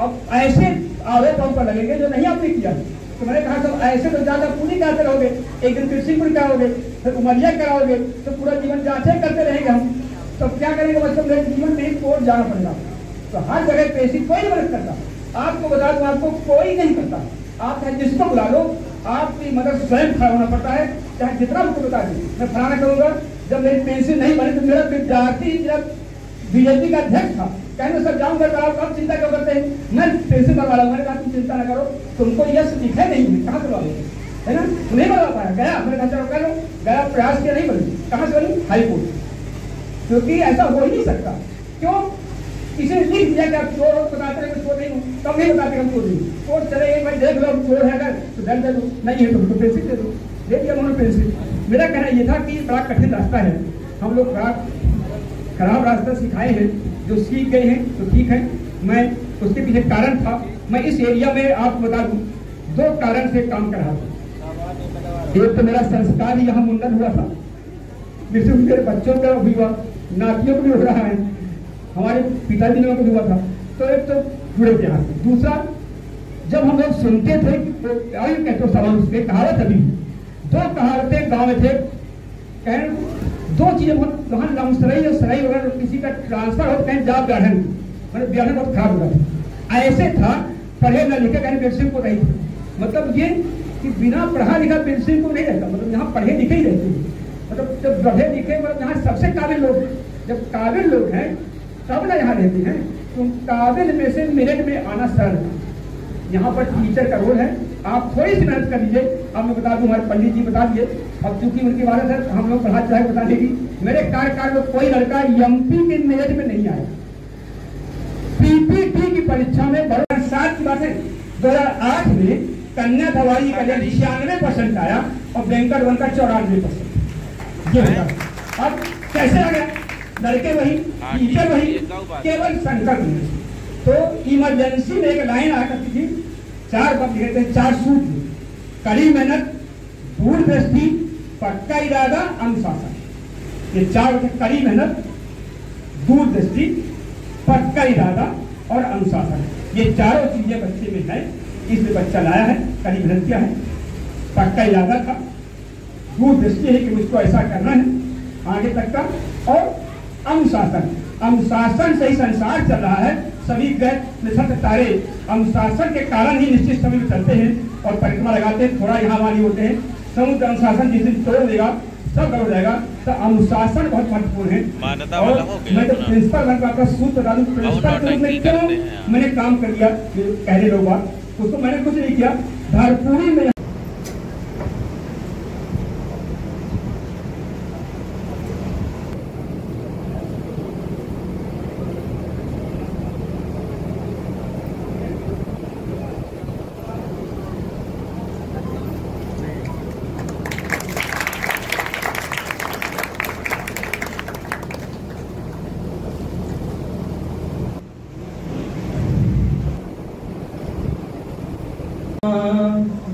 अब ऐसे आरोप हम पर लगेंगे जो नहीं आपने किया। तो मैंने कहा सब ऐसे तो ज्यादा पूरी कराते रहोगे, एक दिन कृषिपुर कराओगे, फिर उमरिया कराओगे, तो पूरा जीवन जांचें करते रहेंगे हम, तो क्या करेंगे? मतलब मेरे जीवन में कोर्ट जाना पड़ेगा। तो हर जगह पेशी कोई मदद करता, आपको बता दूं आपको कोई नहीं करता। आप चाहे जिसको बुला लो, आपकी मदद स्वयं खड़ा होना पड़ता है, चाहे जितना मुझको बता दें। मैं फलाना करूँगा, जब मेरी पेंशन नहीं बनी तो मेरा विद्यार्थी जब बीजेपी का अध्यक्ष था, कहने सर जाऊंगा तो आप कब चिंता क्यों करते हैं, मैं पेंशन करवा लूंगा। मैंने कहा तुम चिंता ना करो, तुमको यश दिखे नहीं, कहाँ करवा लोगे, है ना? नहीं बनवा पाया, गया, मैंने कहा चलो कर लो, गया, प्रयास किया, नहीं बनी। कहाँ से बनी? हाईकोर्ट। क्योंकि ऐसा हो ही नहीं सकता। क्यों? किसी ने लिख दिया कि आप चोर हो, बताते रहे चोर नहीं हूँ, तब नहीं बताते हम चोर नहीं। कोर्ट चले गए, भाई देख लो चोर है अगर तो दंड दे दो, नहीं है तो पेंशन दे दो, दे दिया उन्होंने पेंशन। मेरा कहना ये था कि बड़ा कठिन रास्ता है, हम लोग बड़ा खराब रास्ता सिखाए हैं, जो सीख गए हैं तो ठीक है। मैं उसके पीछे कारण था, मैं इस एरिया में आपको बता दूं 2 कारण से काम कर रहा था। एक तो मेरा संस्कार ही यहाँ मुंडन हुआ था, जिससे मेरे बच्चों का भी हुआ, नातियों को भी हो रहा है, हमारे पिताजी ने भी हुआ था। तो एक तो जुड़े थे यहाँ से। दूसरा, जब हम लोग सुनते थे कहते सवाल उसमें कहावत अभी 2 कहावतें गाँव में थे, कहें 2 चीजें बहुत वहाँ लमसरई और सराई वगैरह किसी का ट्रांसफर हो कहीं जाप गाढ़न, मतलब बिहार बहुत खराब हो गया। ऐसे था पढ़े न लिखे कहीं पेंशन को नहीं थे। मतलब ये कि बिना पढ़ा लिखा पेंशन को नहीं रहता, मतलब यहाँ पढ़े लिखे ही रहते हैं। मतलब जब पढ़े लिखे मतलब यहाँ सबसे काबिल लोग, जब काबिल लोग हैं तब ना यहाँ रहते हैं। तो काबिल में से मेरिट में आना सरल है। यहाँ पर टीचर का रोल है, आप थोड़ी सी मेहनत कर लीजिए। अब मैं बता दूं, हमारे पंडित जी बता दिए, अब चूंकि उनकी बात है हम लोग पढ़ा चाहे बता देगी। मेरे कार्यकाल में कोई लड़का MP के मेरिट में नहीं आया। PPT की परीक्षा में 2007 की बात है, 2008 में कन्या धवाई का 96% आया और बैंकर 1 का 94%। ये होता अब कैसे आ गया? लड़के वही, टीचर वही, केवल संकल्प नहीं। तो इमरजेंसी में एक लाइन आ करती थी, 4 पद लिखे थे, 4 सूत्र, कड़ी मेहनत, दूरदृष्टि, पक्का इरादा, अनुशासन। ये 4 होते, कड़ी मेहनत, दूरदृष्टि, पक्का इरादा और अनुशासन। ये चारों चीजें बच्चे में है, इसलिए बच्चा लाया है। कड़ी मेहनत किया है, पक्का इरादा था, दूरदृष्टि है कि मुझको ऐसा करना है आगे तक का, और अनुशासन। अनुशासन से ही संसार चल रहा है। सभी ग्रह नक्षत्र तारे अनुशासन के कारण ही निश्चित समय में चलते हैं और परिक्रमा लगाते हैं। थोड़ा यहाँ वाली होते हैं, समुद्र अनुशासन जिस दिन तोड़ देगा सब गड़ जाएगा। तो अनुशासन बहुत महत्वपूर्ण है। और मैं तो प्रिंसिपल बन आपका सूत्र बता दूं, प्रिंसिपल के रूप में क्यों मैंने काम कर लिया, पहले लोग बात उसको मैंने कुछ नहीं किया, भरपूरी में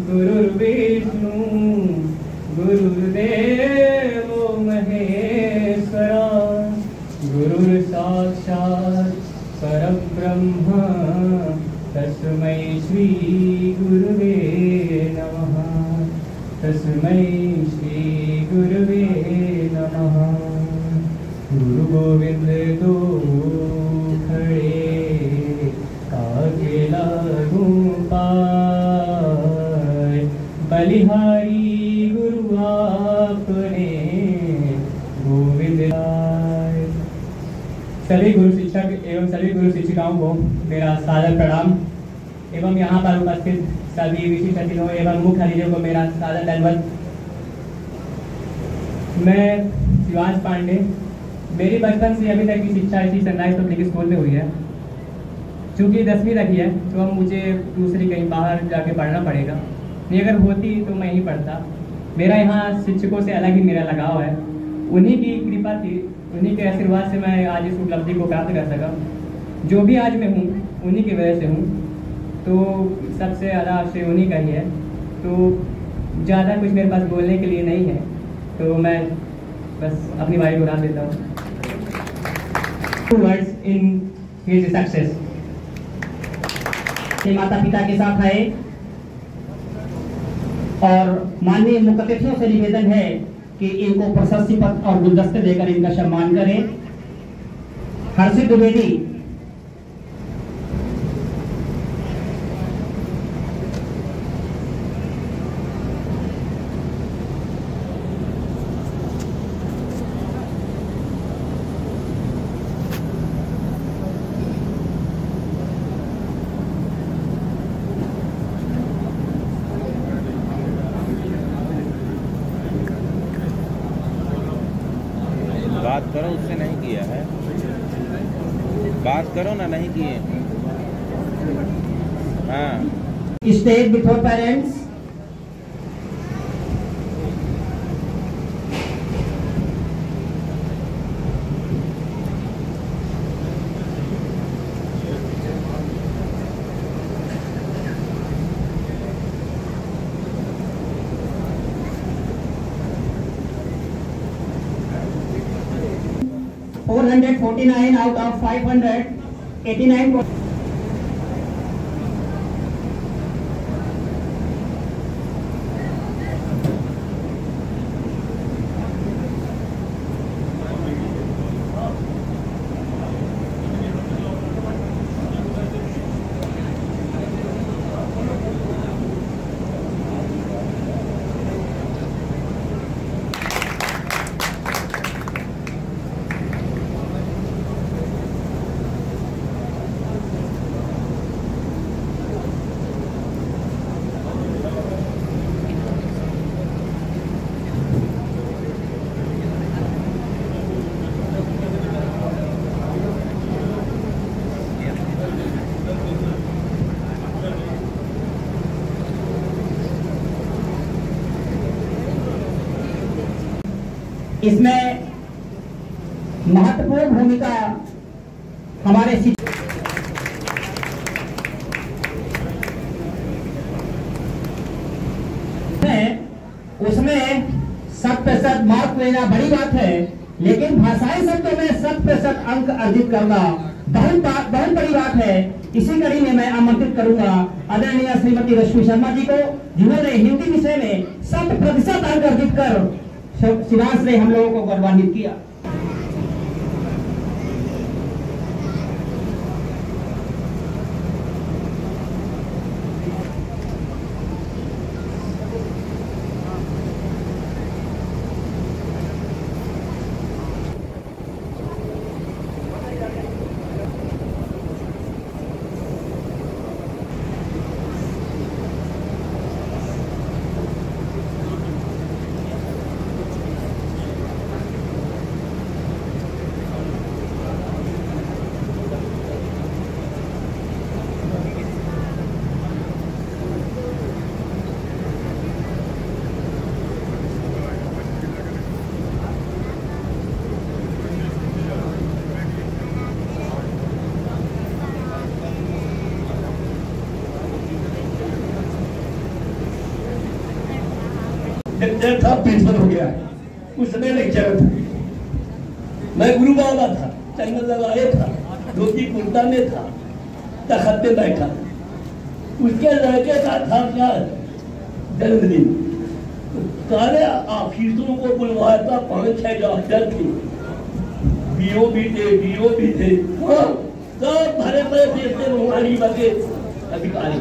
गुरुर्विष्णु गुरुर्देवो महेश्वरा गुरुर्साक्षात् परब्रह्म तस्मै श्री गुरुवे नमः। तस्मै श्री गुरुवे नमः। गुरु गोविंद दो खड़े कागे लागू पाए, बलिहारी गुरु आपने गोविंद आए। सभी गुरु शिक्षक एवं सभी गुरु शिक्षिकाओं को मेरा सादर प्रणाम एवं यहाँ पर उपस्थित सभी विशिष्ट अतिथियों एवं मुख्य अतिथियों को मेरा सादर दंडवत। मैं शिवांश पांडे, मेरी बचपन से अभी तक की शिक्षा इसी सनराइज पब्लिक स्कूल में हुई है। चूँकि 10वीं तक ही है तो अब मुझे दूसरी कहीं बाहर जाके पढ़ना पड़ेगा, नहीं अगर होती तो मैं ही पढ़ता। मेरा यहाँ शिक्षकों से अलग ही मेरा लगाव है, उन्हीं की कृपा थी, उन्हीं के आशीर्वाद से मैं आज इस उपलब्धि को प्राप्त कर सका। जो भी आज मैं हूँ उन्हीं की वजह से हूँ, तो सबसे ज़्यादा श्रेय उन्हीं का ही है। तो ज़्यादा कुछ मेरे पास बोलने के लिए नहीं है, तो मैं बस अपनी बारी उड़ा देता हूँ। Words in his success. माता पिता के साथ आए और माननीय मुख्य अतिथियों से निवेदन है कि इनको प्रशस्ति पत्र और गुलदस्ते देकर इनका सम्मान करें। हर्षित द्विवेदी बात करो, उससे नहीं किया है, बात करो ना, नहीं किए। हाँ, stage before parents. $449 out of 589. इसमें महत्वपूर्ण भूमिका हमारे उसमें 100% मार्क लेना बड़ी बात है, लेकिन भाषाई शब्दों में 100% अंक अर्जित करना बहुत बड़ी बात है। इसी कड़ी में मैं आमंत्रित करूंगा आदरणीय श्रीमती रश्मि शर्मा जी को, जिन्होंने हिंदी विषय में 100% अंक अर्जित कर शिवांश ने हम लोगों को गौरवान्वित किया। लेक्चर था, प्रिंसिपल हो गया। उस समय लेक्चर था, मैं गुरु बाबा था, चैनल लगाए था, धोती कुर्ता में था, तखत पे बैठा। उसके लड़के का था क्या जन्मदिन, सारे ऑफिसरों को बुलवाया था, 5-6 डॉक्टर थे, बीओ भी थे, डीओ भी थे, हाँ सब भरे पड़े देश में हमारी बगे अधिकारी।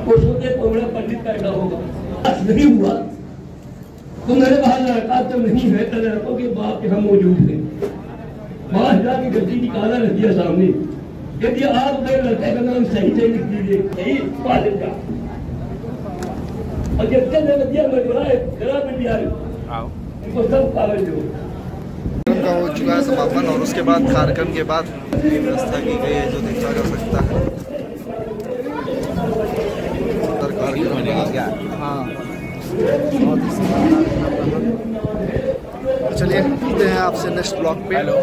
वो सोचे कोबड़ा पंडित बैठा होगा, नहीं हुआ तो मेरे बाहर लड़का तो नहीं है, तो लड़कों के बाप के हम मौजूद थे। बाहर जाके गड्डी निकाला रख दिया सामने, यदि आप मेरे लड़के का नाम सही से लिख दीजिए, सही पालन का, और जब तक दिया मैं जरा बिटिया इनको सब कागज दो। का हो चुका है समापन और उसके बाद कार्यक्रम के बाद व्यवस्था की गई है जो देखा जा सकता है। हाँ, बहुत ही तो चलिए मिलते हैं आपसे नेक्स्ट ब्लॉग पे। हेलो